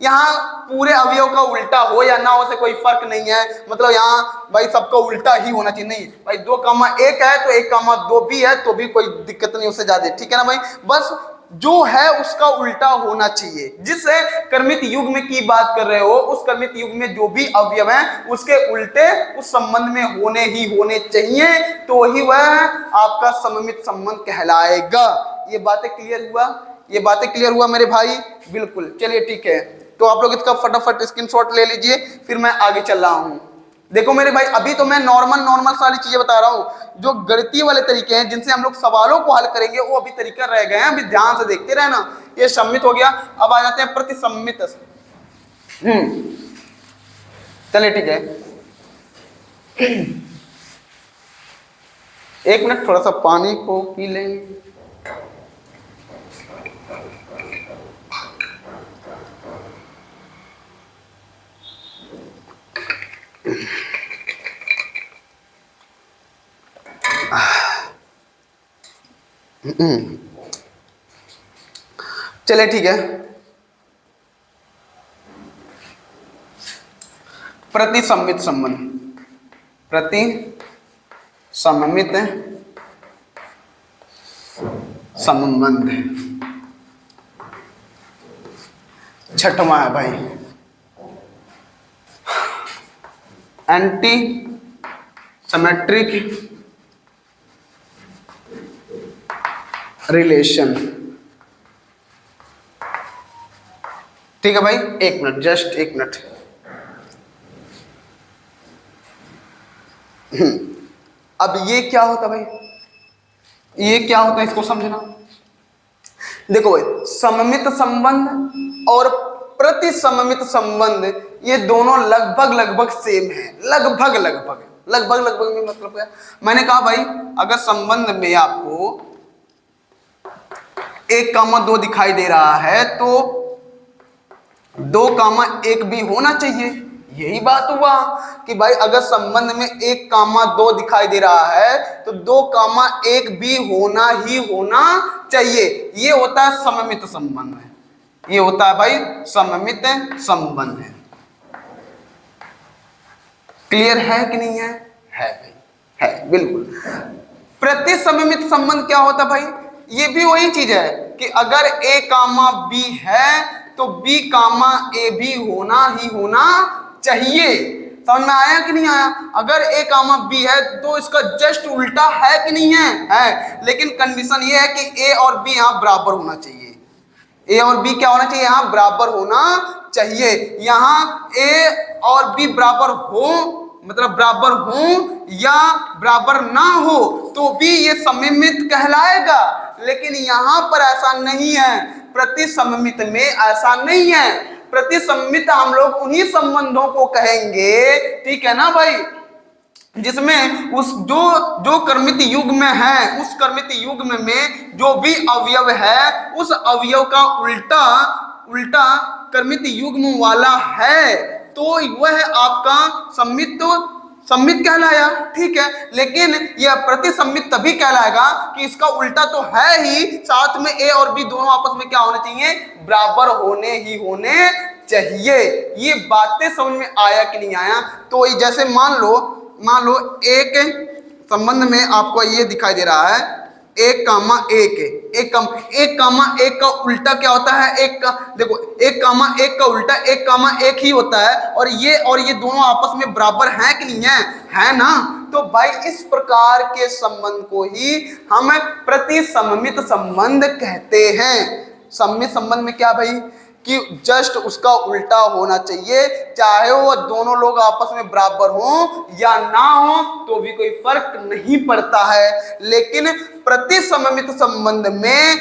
यहाँ पूरे अवयव का उल्टा हो या ना हो से कोई फर्क नहीं है। मतलब यहाँ भाई सबका उल्टा ही होना चाहिए। नहीं भाई, 2,1 है तो 1,2 भी है तो भी कोई दिक्कत नहीं, उससे ज्यादा, ठीक है ना भाई। बस जो है उसका उल्टा होना चाहिए। जिस कर्मित युग में की बात कर रहे हो उस कर्मित युग में जो भी अवयव हैं उसके उल्टे उस संबंध में होने ही होने चाहिए, तो ही वह आपका सममित संबंध कहलाएगा। ये बातें क्लियर हुआ? ये बातें क्लियर हुआ मेरे भाई? बिल्कुल, चलिए ठीक है। तो आप लोग इसका फटाफट स्क्रीनशॉट ले लीजिए, फिर मैं आगे चल रहा हूँ। देखो मेरे भाई, अभी तो मैं नॉर्मल सारी चीजें बता रहा हूँ, जो गणितीय वाले तरीके हैं जिनसे हम लोग सवालों को हल करेंगे वो अभी तरीका रह गए हैं, अभी ध्यान से देखते रहना। ये सम्मित हो गया, अब आ जाते हैं प्रतिसम्मित। चलिए ठीक है, एक मिनट थोड़ा सा पानी को पी लें। चलिए ठीक है, प्रतिसम्मित संबंध, प्रतिसम्मित संबंध छठवां है भाई, एंटी सिमेट्रिक रिलेशन। ठीक है भाई, एक मिनट, जस्ट एक मिनट। अब ये क्या होता भाई, ये क्या होता है इसको समझना। देखो भाई, सममित संबंध और प्रतिसममित संबंध ये दोनों लगभग सेम है। लगभग में मतलब क्या, मैंने कहा भाई अगर संबंध में आपको 1,2 दिखाई दे रहा है तो 2,1 भी होना चाहिए। यही बात हुआ कि भाई अगर संबंध में 1,2 दिखाई दे रहा है तो 2,1 भी होना ही होना चाहिए। ये होता है सममित संबंध है, ये होता है भाई सममित संबंध है। क्लियर है कि नहीं है? है भाई, है बिल्कुल। प्रतिसममित संबंध क्या होता भाई, ये भी वही चीज है कि अगर a, b है तो b, a भी होना ही होना चाहिए। समझ में आया कि नहीं आया? अगर a, b है तो इसका जस्ट उल्टा है कि नहीं है? है, लेकिन कंडीशन ये है कि a और b यहां बराबर होना चाहिए। a और b क्या होना चाहिए? यहां बराबर होना चाहिए। यहां a और b बराबर हो, मतलब बराबर हो या बराबर ना हो तो भी ये सममित कहलाएगा, लेकिन यहां पर ऐसा नहीं है। प्रतिसममित में ऐसा नहीं है। प्रतिसम्मित हम लोग उन्हीं संबंधों को कहेंगे, ठीक है ना भाई, जिसमें उस जो कर्मित युग्म है, उस कर्मित युग्म में जो भी अवयव है उस अवयव का उल्टा कर्मित युग्म वाला है तो वह आपका सम्मित कहलाया। ठीक है, लेकिन यह प्रतिसम्मित तभी कहलाएगा कि इसका उल्टा तो है ही, साथ में a और b दोनों आपस में क्या होने चाहिए? बराबर होने ही होने चाहिए। ये बातें समझ में आया कि नहीं आया? तो जैसे मान लो एक संबंध में आपको ये दिखाई दे रहा है 1,1 का उल्टा क्या होता है? देखो 1,1 का उल्टा 1,1 ही होता है, और ये दोनों आपस में बराबर हैं कि नहीं है ना? तो भाई इस प्रकार के संबंध को ही हम प्रतिसममित संबंध कहते हैं। सममित संबंध में क्या भाई कि जस्ट उसका उल्टा होना चाहिए, चाहे वो दोनों लोग आपस में बराबर हो या ना हो तो भी कोई फर्क नहीं पड़ता है। लेकिन प्रतिसममित संबंध में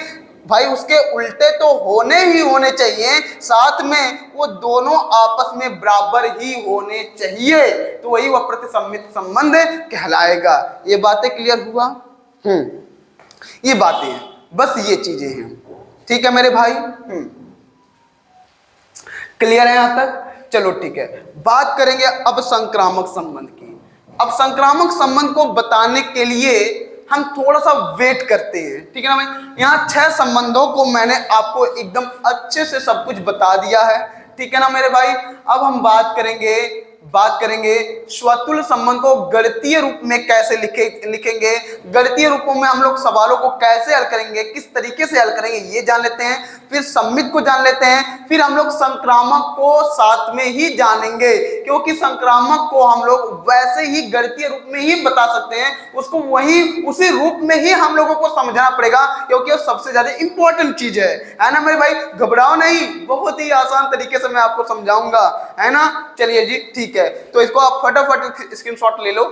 भाई उसके उल्टे तो होने ही होने चाहिए, साथ में वो दोनों आपस में बराबर ही होने चाहिए, तो वही वह प्रतिसममित संबंध कहलाएगा। ये बातें क्लियर हुआ? ये बातें हैं, बस ये चीजें हैं। ठीक है मेरे भाई, क्लियर है यहां तक? चलो ठीक है, बात करेंगे अब संक्रामक संबंध की। अब संक्रामक संबंध को बताने के लिए हम थोड़ा सा वेट करते हैं, ठीक है ना भाई? यहाँ 6 संबंधों को मैंने आपको एकदम अच्छे से सब कुछ बता दिया है, ठीक है ना मेरे भाई? अब हम बात करेंगे स्वतुल्य संबंध को गणितीय रूप में कैसे लिखेंगे, गणितीय रूपों में हम लोग सवालों को कैसे हल करेंगे, किस तरीके से हल करेंगे, ये जान लेते हैं। फिर सम्मित को जान लेते हैं, फिर हम लोग संक्रामक को साथ में ही जानेंगे। क्योंकि संक्रामक को हम लोग वैसे ही गणितीय रूप में ही बता सकते हैं, उसको वही उसी रूप में ही हम लोगों को समझना पड़ेगा, क्योंकि वो सबसे ज्यादा इंपॉर्टेंट चीज है ना मेरे भाई। घबराओ नहीं, बहुत ही आसान तरीके से मैं आपको समझाऊंगा, है ना। चलिए जी ठीक है, तो इसको आप फटाफट स्क्रीनशॉट ले लो।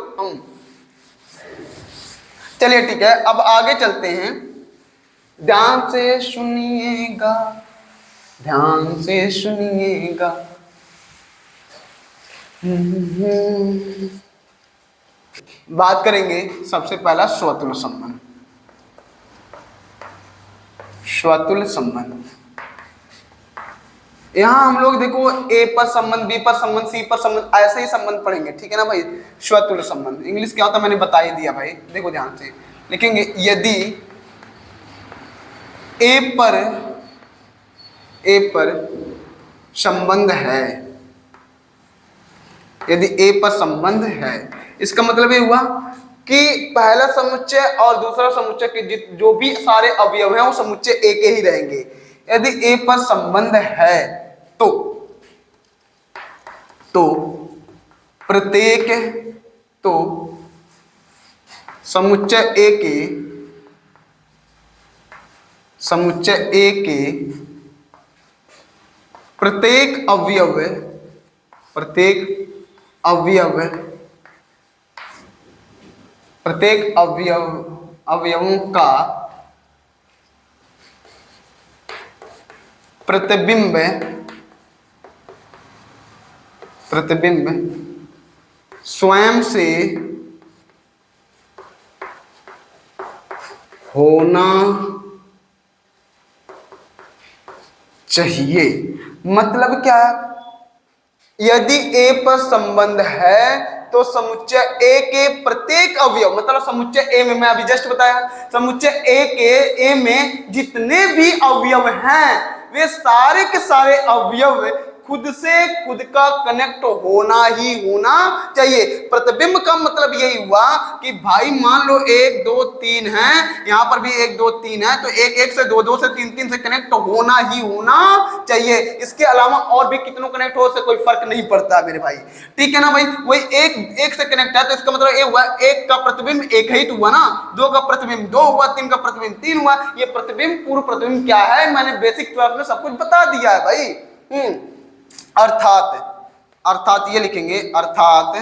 चलिए ठीक है, अब आगे चलते हैं। ध्यान से सुनिएगा, ध्यान से सुनिएगा। बात करेंगे सबसे पहला स्वतुल्य संबंध। स्वतुल्य संबंध, यहां हम लोग देखो ए पर संबंध, बी पर संबंध, सी पर संबंध, ऐसे ही संबंध पढ़ेंगे, ठीक है ना भाई। स्वतुल्य संबंध इंग्लिश क्या होता है मैंने बता ही दिया भाई, देखो ध्यान से लिखेंगे। यदि ए पर संबंध है, यदि ए पर संबंध है, इसका मतलब ये हुआ कि पहला समुच्चय और दूसरा समुच्चय के जो भी सारे अवयव हैं वो समुच्चय ए के ही रहेंगे। यदि ए पर संबंध है तो प्रत्येक समुच्चय ए के प्रत्येक अवयवों का प्रतिबिंब स्वयं से होना चाहिए। मतलब क्या, यदि ए पर संबंध है तो समुच्चय ए के प्रत्येक अवयव, मतलब समुच्चय ए में, मैं अभी जस्ट बताया, समुच्चय ए में जितने भी अवयव हैं वे सारे के सारे अवयव खुद से खुद का कनेक्ट होना ही होना चाहिए। प्रतिबिंब का मतलब यही हुआ कि भाई मान लो 1 2 3 है, यहां पर भी 1 2 3 है, तो 1 1 से 2 2 से 3 3 से कनेक्ट होना ही होना चाहिए। इसके अलावा और भी कितनों कनेक्ट हो से कोई फर्क नहीं पड़ता मेरे भाई, ठीक है ना भाई। वही एक से कनेक्ट है तो इसका मतलब ये हुआ 1 का प्रतिबिंब 1 ही तो हुआ ना, 2 का प्रतिबिंब 2 हुआ, 3 का प्रतिबिंब 3 हुआ। ये प्रतिबिंब पूर्व प्रतिबिंब क्या है मैंने बेसिक 12 में सब कुछ बता दिया है भाई। अर्थात ये लिखेंगे, अर्थात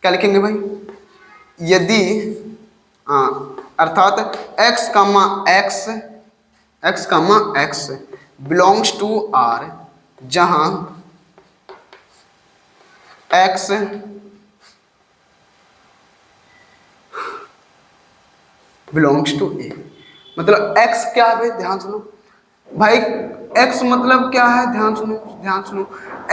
क्या लिखेंगे भाई, यदि अर्थात x, बिलोंग्स टू R, जहां x बिलोंग्स टू A। मतलब x क्या है भाई, ध्यान सुनो भाई, x मतलब क्या है, ध्यान सुनो।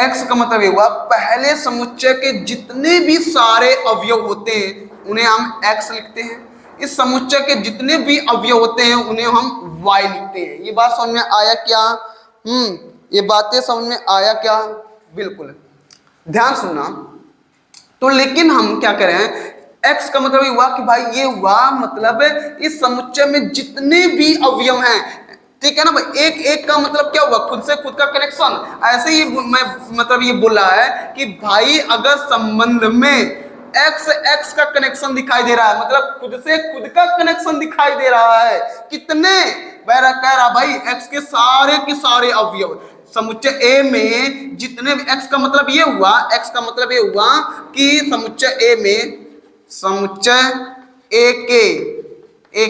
x का मतलब ये हुआ पहले समुच्चय के जितने भी सारे अवयव होते हैं उन्हें हम x लिखते हैं, इस समुच्चय के जितने भी अवयव होते हैं उन्हें हम y लिखते हैं। ये बात समझ में आया क्या? ये बातें समझ में आया क्या? बिल्कुल ध्यान सुनना। तो लेकिन हम क्या करें, x का मतलब ये हुआ कि भाई ये हुआ मतलब इस समुच्चय में जितने भी अवयव हैं, ठीक है ना भाई। एक एक का मतलब क्या हुआ, खुद से खुद का कनेक्शन। ऐसे ही मैं मतलब ये बोला है कि भाई अगर संबंध में x का कनेक्शन दिखाई दे रहा है, मतलब खुद से खुद का कनेक्शन दिखाई दे रहा है, कितने कह रहा भाई x के सारे अवयव समुच्चय ए में जितने, x का मतलब ये हुआ कि समुच्चय ए में समुच्चय ए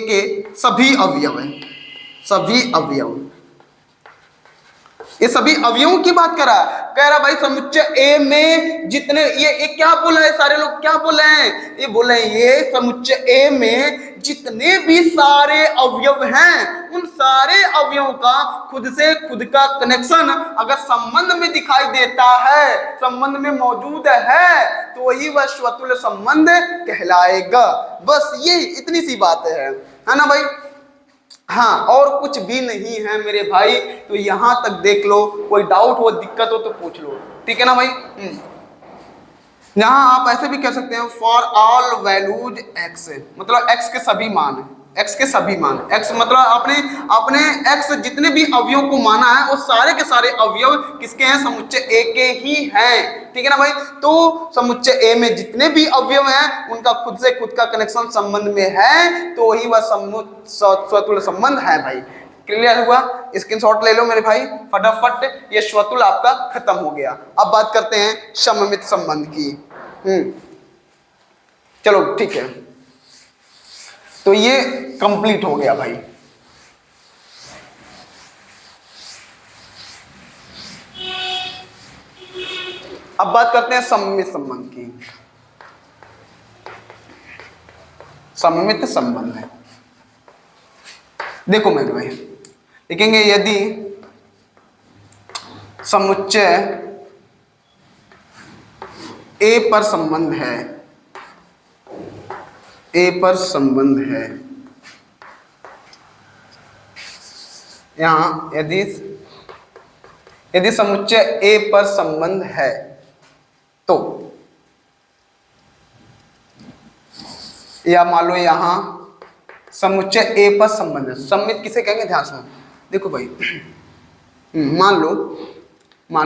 के सभी अवयव हैं, सभी अवयव, ये सभी अवयवों की बात कह रहा भाई समुच्चय ए में जितने, ये क्या बोल रहे हैं सारे लोग, क्या बोल रहे हैं, ये बोल रहे हैं ये समुच्चय ए में जितने भी सारे अवयव हैं उन सारे अवयवों का खुद से खुद का कनेक्शन अगर संबंध में दिखाई देता है, संबंध में मौजूद है, तो वही वह स्वतुल्य संबंध कहलाएगा। बस ये इतनी सी बात है ना भाई। हाँ, और कुछ भी नहीं है मेरे भाई, तो यहां तक देख लो, कोई डाउट हो दिक्कत हो तो पूछ लो, ठीक है ना भाई। यहां आप ऐसे भी कह सकते हैं फॉर ऑल वैल्यूज x, मतलब x के सभी मान है, x के सभी मान, x मतलब आपने अपने x जितने भी अवयव को माना है वो सारे के सारे अवयव किसके हैं, समुच्चय A के ही हैं, ठीक है ना भाई। तो समुच्चय A में जितने भी अवयव हैं उनका खुद से खुद का कनेक्शन संबंध में है, तो ही वह स्वतुल्य संबंध है भाई। क्लियर हुआ? स्क्रीनशॉट ले लो मेरे भाई फटाफट, ये स्वतुल्य आपका खत्म हो गया। अब बात करते हैं सममित संबंध की। चलो ठीक है, तो ये कंप्लीट हो गया भाई। अब बात करते हैं सममित संबंध की। सममित संबंध है, देखो मेरे भाई लिखेंगे यदि समुच्चय A पर संबंध है, A पर संबंध है, यहां यदि समुच्चय A पर संबंध है तो, या मान लो यहां समुच्चय A पर संबंध है। सममित किसे कहेंगे, ध्यान सुनो, देखो भाई मान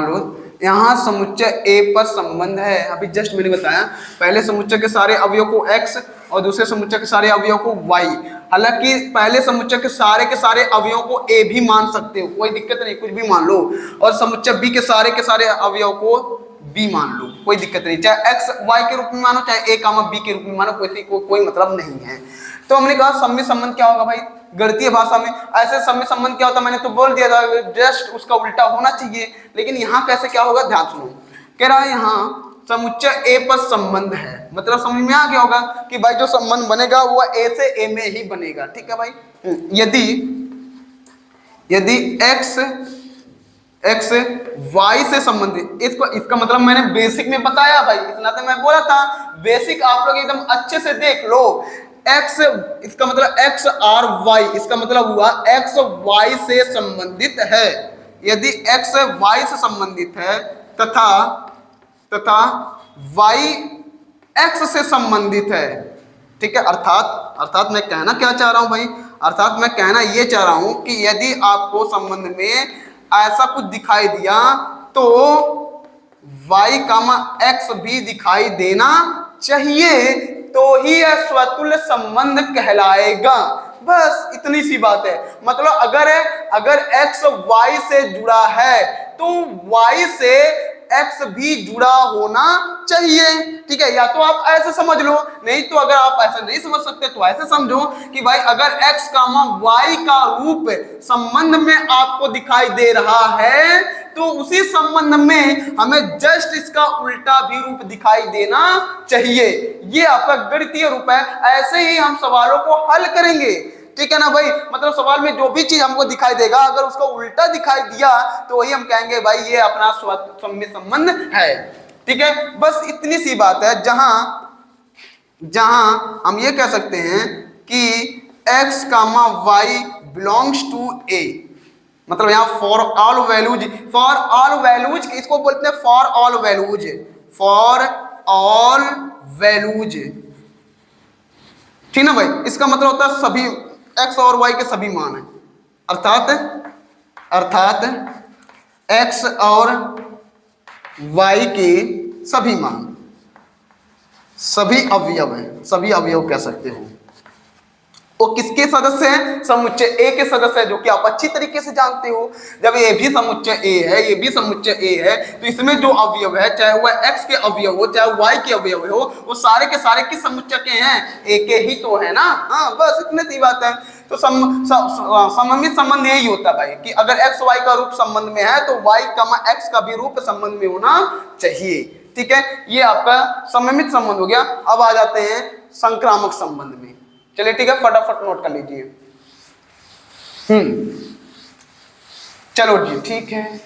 लो यहां समुच्चय A पर संबंध है। अभी जस्ट मैंने बताया, पहले समुच्चय के सारे अवयव को x और दूसरे समुच्चय के सारे अवयव को y। हालांकि पहले समुच्चय के सारे अवयव को a भी मान सकते हो, कोई दिक्कत नहीं, कुछ भी मान लो, और समुच्चय b के सारे अवयव को b मान लो, कोई दिक्कत नहीं, चाहे x y के रूप में मानो चाहे a b के रूप में मानो, कोई मतलब नहीं है। तो हमने कहा सममित संबंध क्या होगा भाई, गणितीय भाषा में ऐसे सममित संबंध क्या होता है मैंने तो बोल दिया था, जस्ट उसका उल्टा होना चाहिए। लेकिन यहाँ कैसे क्या होगा, ध्यान सुनो, कह रहा है यहाँ समुच्चय A पर संबंध है, मतलब समझ में आ गया होगा कि भाई जो संबंध बनेगा वो A से A में ही बनेगा, ठीक है भाई। यदि x y से संबंधित, इसका मतलब मैंने बेसिक में बताया भाई, इतना तो मैं बोला था, बेसिक आप लोग एकदम अच्छे से देख लो। x इसका मतलब x और y, इसका मतलब हुआ x y से संबंधित है। यदि x y से संबंधित है तथा y x से संबंधित है, ठीक है। अर्थात मैं कहना क्या चाह रहा हूं भाई, अर्थात मैं कहना ये चाह रहा हूं कि यदि आपको संबंध में ऐसा कुछ दिखाई दिया तो y, x भी दिखाई देना चाहिए, तो ही यह स्वतुल्य संबंध कहलाएगा। बस इतनी सी बात है। मतलब अगर x y से जुड़ा है तो y से x भी जुड़ा होना चाहिए, ठीक है। या तो आप ऐसे समझ लो, नहीं तो अगर आप ऐसे नहीं समझ सकते तो ऐसे समझो कि भाई अगर x, y का रूप संबंध में आपको दिखाई दे रहा है तो उसी संबंध में हमें जस्ट इसका उल्टा भी रूप दिखाई देना चाहिए। ये आपका गणितीय रूप है। ऐसे ही हम सवालों को हल करेंगे, ठीक है ना भाई। मतलब सवाल में जो भी चीज हमको दिखाई देगा, अगर उसका उल्टा दिखाई दिया तो वही हम कहेंगे भाई ये अपना सममित संबंध है, ठीक है। बस इतनी सी बात है, जहां हम ये कह सकते हैं कि x, y belongs to a, मतलब यहाँ फॉर ऑल वैल्यूज इसको बोलते हैं फॉर ऑल वैल्यूज, ठीक ना भाई। इसका मतलब होता है सभी x और y के सभी मान है, अर्थात x और y के सभी मान, सभी अवयव कह सकते हो। वो किसके सदस्य हैं, समुच्चय A के सदस्य हैं, जो कि आप अच्छी तरीके से जानते हो। जब ये भी समुच्चय A है, ये भी समुच्चय A है, तो इसमें जो अवयव है, चाहे वह x के अवयव हो चाहे y के अवयव हो, वो सारे के सारे किस समुच्चय के हैं, A के ही तो है ना। हाँ, बस इतनी सी बात है। तो सममित संबंध यही होता है भाई कि अगर x y का रूप संबंध में है तो y, x का भी रूप संबंध में होना चाहिए, ठीक है। ये आपका सममित संबंध हो गया। अब आ जाते हैं संक्रामक संबंध में। चलिए ठीक है, फटाफट नोट कर लीजिए। चलो जी ठीक है,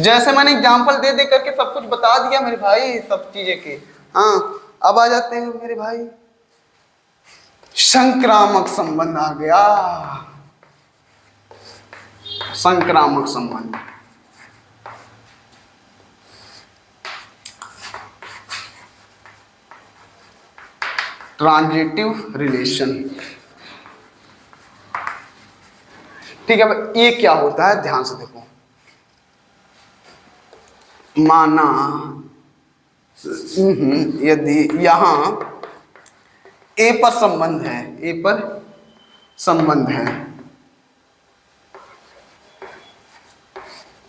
जैसे मैंने एग्जांपल दे दे करके सब कुछ बता दिया मेरे भाई, सब चीजें के। हाँ, अब आ जाते हैं मेरे भाई, संक्रामक संबंध आ गया। संक्रामक संबंध, ट्रांजिटिव रिलेशन। ठीक है भाई, ये क्या होता है ध्यान से देखो। माना यदि यहां ए पर संबंध है, ए पर संबंध है,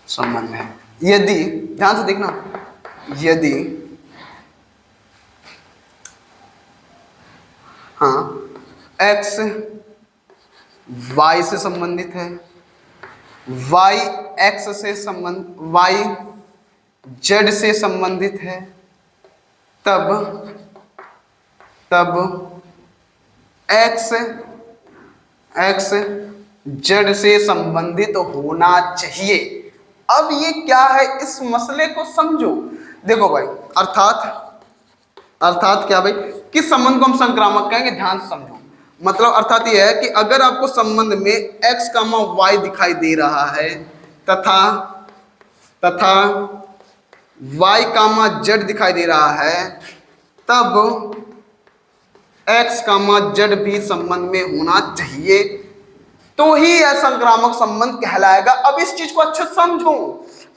संबंध है, यदि ध्यान से देखना, यदि हाँ x y से संबंधित है, y x से संबंध, y z से संबंधित है, तब x z से संबंधित होना चाहिए। अब ये क्या है, इस मसले को समझो। देखो भाई, अर्थात क्या भाई, किस संबंध को हम संक्रामक कहेंगे, ध्यान से समझो। मतलब अर्थात यह है कि अगर आपको संबंध में x, y दिखाई दे रहा है तथा y, z दिखाई दे रहा है, तब x, z भी संबंध में होना चाहिए, तो ही यह संक्रामक संबंध कहलाएगा। अब इस चीज को अच्छे से समझो,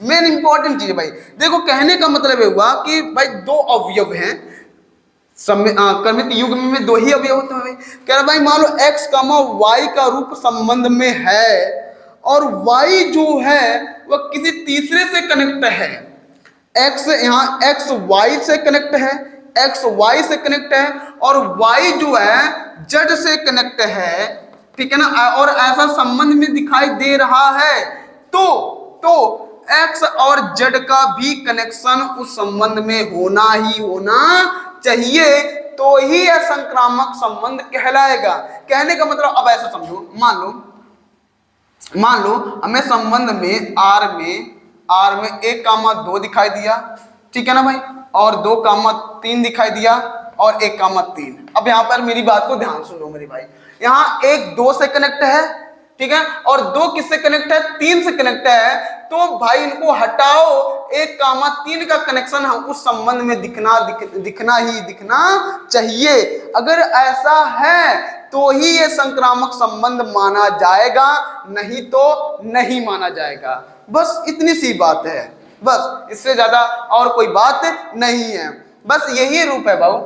मेन इंपॉर्टेंट चीज है भाई। देखो, कहने का मतलब ये हुआ कि भाई दो अवयव हैं, कर्मित युग्म में दो ही अवयव होते हैं भाई। कह रहा भाई मान लो x, y का रूप संबंध में है और y जो है वह किसी तीसरे से कनेक्ट है। x यहाँ x y से कनेक्ट है, x y से कनेक्ट है, और y जो है z से कनेक्ट है, ठीक है ना, और ऐसा संबंध में दिखाई दे रहा है, तो x और z का भी कनेक्शन उस संबंध में होना ही होना चाहिए, तो ही यह संक्रामक संबंध कहलाएगा। कहने का मतलब अब ऐसा समझो, मान लो हमें संबंध में R में 1, 2 दिखाई दिया, ठीक है ना भाई, और 2, 3 दिखाई दिया, और 1, 3। अब यहां पर मेरी बात को ध्यान सुनो मेरे भाई, यहां 1 2 से कनेक्ट है, ठीक है, और 2 किससे कनेक्ट है, 3 से कनेक्ट है, तो भाई इनको हटाओ, 1, 3 का कनेक्शन हम उस संबंध में दिखना चाहिए। अगर ऐसा है तो ही ये संक्रामक संबंध माना जाएगा, नहीं तो नहीं माना जाएगा। बस इतनी सी बात है, बस इससे ज्यादा और कोई बात नहीं है। बस यही रूप है भाऊ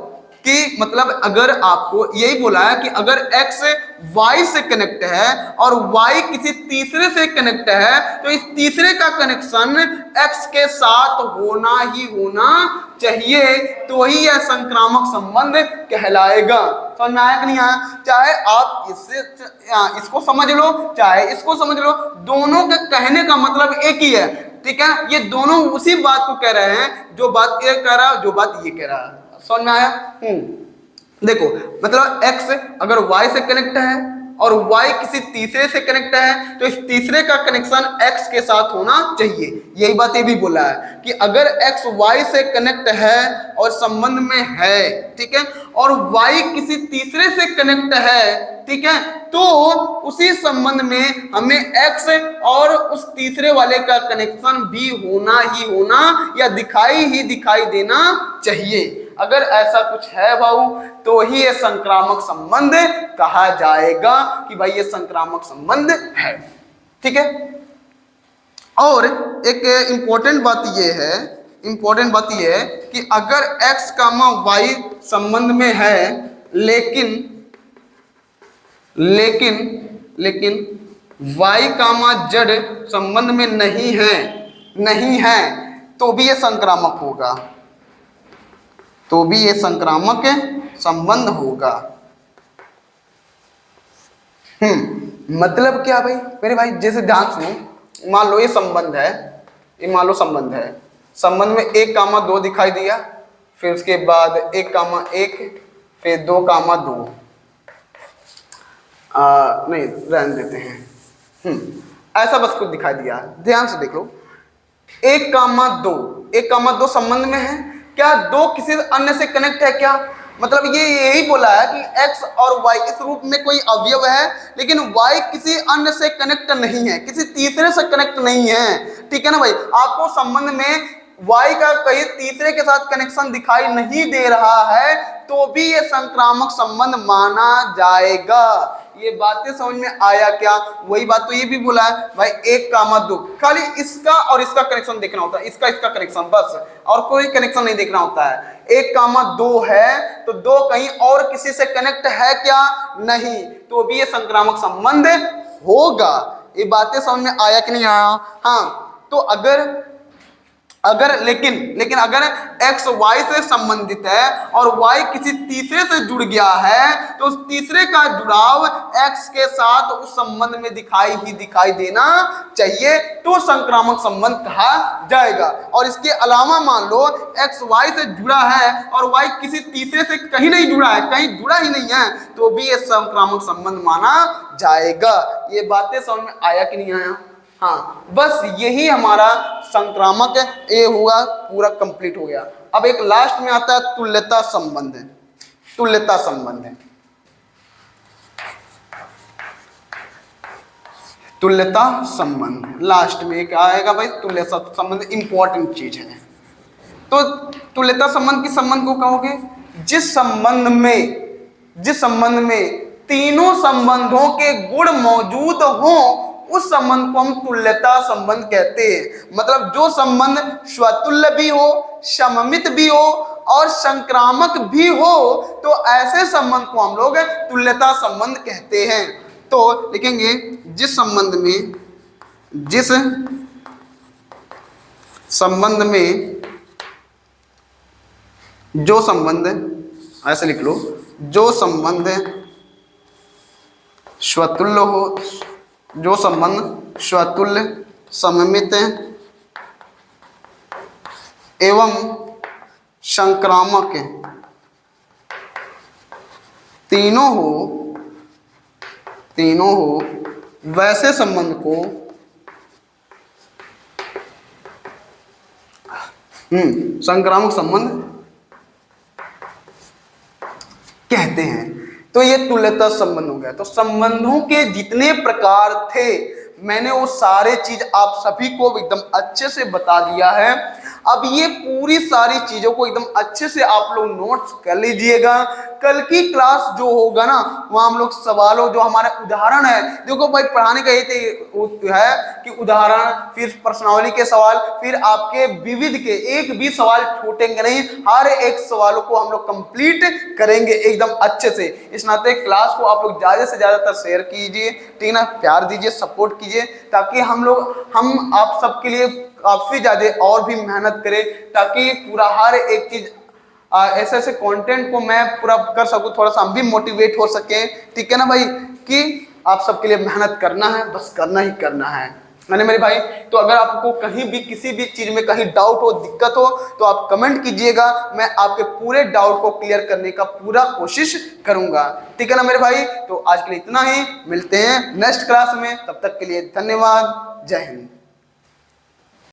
कि मतलब अगर आपको यही बोला है कि अगर x y से कनेक्ट है और y किसी तीसरे से कनेक्ट है, तो इस तीसरे का कनेक्शन x के साथ होना ही होना चाहिए, तो ही यह संक्रामक संबंध कहलाएगा। समझ में आया कि नहीं आया? चाहे आप इसको समझ लो, चाहे इसको समझ लो, दोनों के कहने का मतलब एक ही है, ठीक है। ये दोनों उसी बात को कह रहे हैं, जो बात ये कह रहा है, जो बात ये कह रहा है। समझ में आया? देखो, मतलब x अगर y से कनेक्ट है और y किसी तीसरे से कनेक्ट है, तो इस तीसरे का कनेक्शन x के साथ होना चाहिए। यही बात ये भी बोला है कि अगर x y से कनेक्ट है और संबंध में है, ठीक है, और y किसी तीसरे से कनेक्ट है, ठीक है, तो उसी संबंध में हमें x और उस तीसरे वाले का कनेक्शन भी होना ही होना या दिखाई देना चाहिए। अगर ऐसा कुछ है भाऊ, तो ही ये संक्रामक संबंध कहा जाएगा कि भाई ये संक्रामक संबंध है, ठीक है। और एक इंपॉर्टेंट बात ये है कि अगर x, y संबंध में है, लेकिन y, z संबंध में नहीं है, तो भी ये संक्रामक होगा, तो भी ये संक्रामक संबंध होगा। मतलब क्या भाई मेरे भाई, जैसे ध्यान सुनो, मान लो ये संबंध है, संबंध में 1, 2 दिखाई दिया, फिर उसके बाद 1, 1, फिर 2, 2 नहीं रहने देते हैं, ऐसा बस कुछ दिखाई दिया। ध्यान से देख लो, 1, 2 संबंध में है क्या, 2 किसी अन्य से कनेक्ट है क्या? मतलब ये यही बोला है कि x और y इस रूप में कोई अवयव है, लेकिन y किसी अन्य से कनेक्ट नहीं है, किसी तीसरे से कनेक्ट नहीं है, ठीक है ना भाई। आपको संबंध में y का कहीं तीसरे के साथ कनेक्शन दिखाई नहीं दे रहा है तो भी ये संक्रामक संबंध माना जाएगा। ये बातें समझ में आया क्या? वही बात तो ये भी बोला है भाई 1,2 खाली इसका और इसका कनेक्शन देखना होता है, इसका इसका कनेक्शन बस, और कोई कनेक्शन नहीं देखना होता है। 1,2 है तो 2 कहीं और किसी से कनेक्ट है क्या? नहीं, तो भी ये संक्रामक संबंध होगा। ये बातें समझ में आया कि नहीं आया? हाँ, तो लेकिन अगर x y से संबंधित है और y किसी तीसरे से जुड़ गया है तो उस तीसरे का जुड़ाव x के साथ उस संबंध में दिखाई देना चाहिए, तो संक्रामक संबंध कहा जाएगा। और इसके अलावा मान लो x y से जुड़ा है और y किसी तीसरे से कहीं नहीं जुड़ा है, कहीं जुड़ा ही नहीं है, तो भी ये संक्रामक संबंध माना जाएगा। ये बातें समझ में आया कि नहीं आया? हाँ, बस यही हमारा संक्रामक ये हुआ, पूरा कंप्लीट हो गया। अब एक लास्ट में आता है तुल्यता संबंध। तुल्यता संबंध है, तुल्यता संबंध लास्ट में एक आएगा भाई। तुल्यता संबंध इंपॉर्टेंट चीज है। तो तुल्यता संबंध किस संबंध को कहोगे? जिस संबंध में तीनों संबंधों के गुण मौजूद हों उस संबंध को हम तुल्यता संबंध कहते हैं। मतलब जो संबंध स्वतुल्य भी हो, सममित भी हो और संक्रामक भी हो, तो ऐसे संबंध को हम लोग तुल्यता संबंध कहते हैं। तो लिखेंगे जिस संबंध में जो संबंध, ऐसे लिख लो, जो संबंध स्वतुल्य हो, जो संबंध स्वतुल्य, सममित एवं संक्रामक तीनों हो वैसे संबंध को संक्रामक संबंध कहते हैं। तो ये तुल्यता संबंध हो गया। तो संबंधों के जितने प्रकार थे मैंने वो सारे चीज आप सभी को एकदम अच्छे से बता दिया है। अब ये पूरी सारी चीजों को एकदम अच्छे से आप लोग नोट्स कर लीजिएगा। कल की क्लास जो होगा ना, वहाँ हम लोग सवालों, जो हमारे उदाहरण है, देखो भाई पढ़ाने का ये है कि उदाहरण, फिर प्रश्नावली के सवाल, फिर आपके विविध के एक भी सवाल छूटेंगे नहीं, हर एक सवालों को हम लोग कंप्लीट करेंगे एकदम अच्छे से। इस नाते क्लास को आप लोग ज़्यादा से ज़्यादातर शेयर कीजिए, ठीक ना, प्यार दीजिए, सपोर्ट कीजिए, ताकि हम आप सबके लिए काफ़ी ज़्यादा और भी मेहनत करें, ताकि पूरा हर एक चीज़ ऐसे कंटेंट को मैं पूरा कर सकूं, थोड़ा सा हम भी मोटिवेट हो सके। ठीक है ना भाई, कि आप सबके लिए मेहनत करना है, बस करना ही करना है मैंने मेरे भाई। तो अगर आपको कहीं भी किसी भी चीज़ में कहीं डाउट हो, दिक्कत हो, तो आप कमेंट कीजिएगा, मैं आपके पूरे डाउट को क्लियर करने का पूरा कोशिश करूंगा। ठीक है ना मेरे भाई। तो आज के लिए इतना ही, मिलते हैं नेक्स्ट क्लास में, तब तक के लिए धन्यवाद, जय हिंद।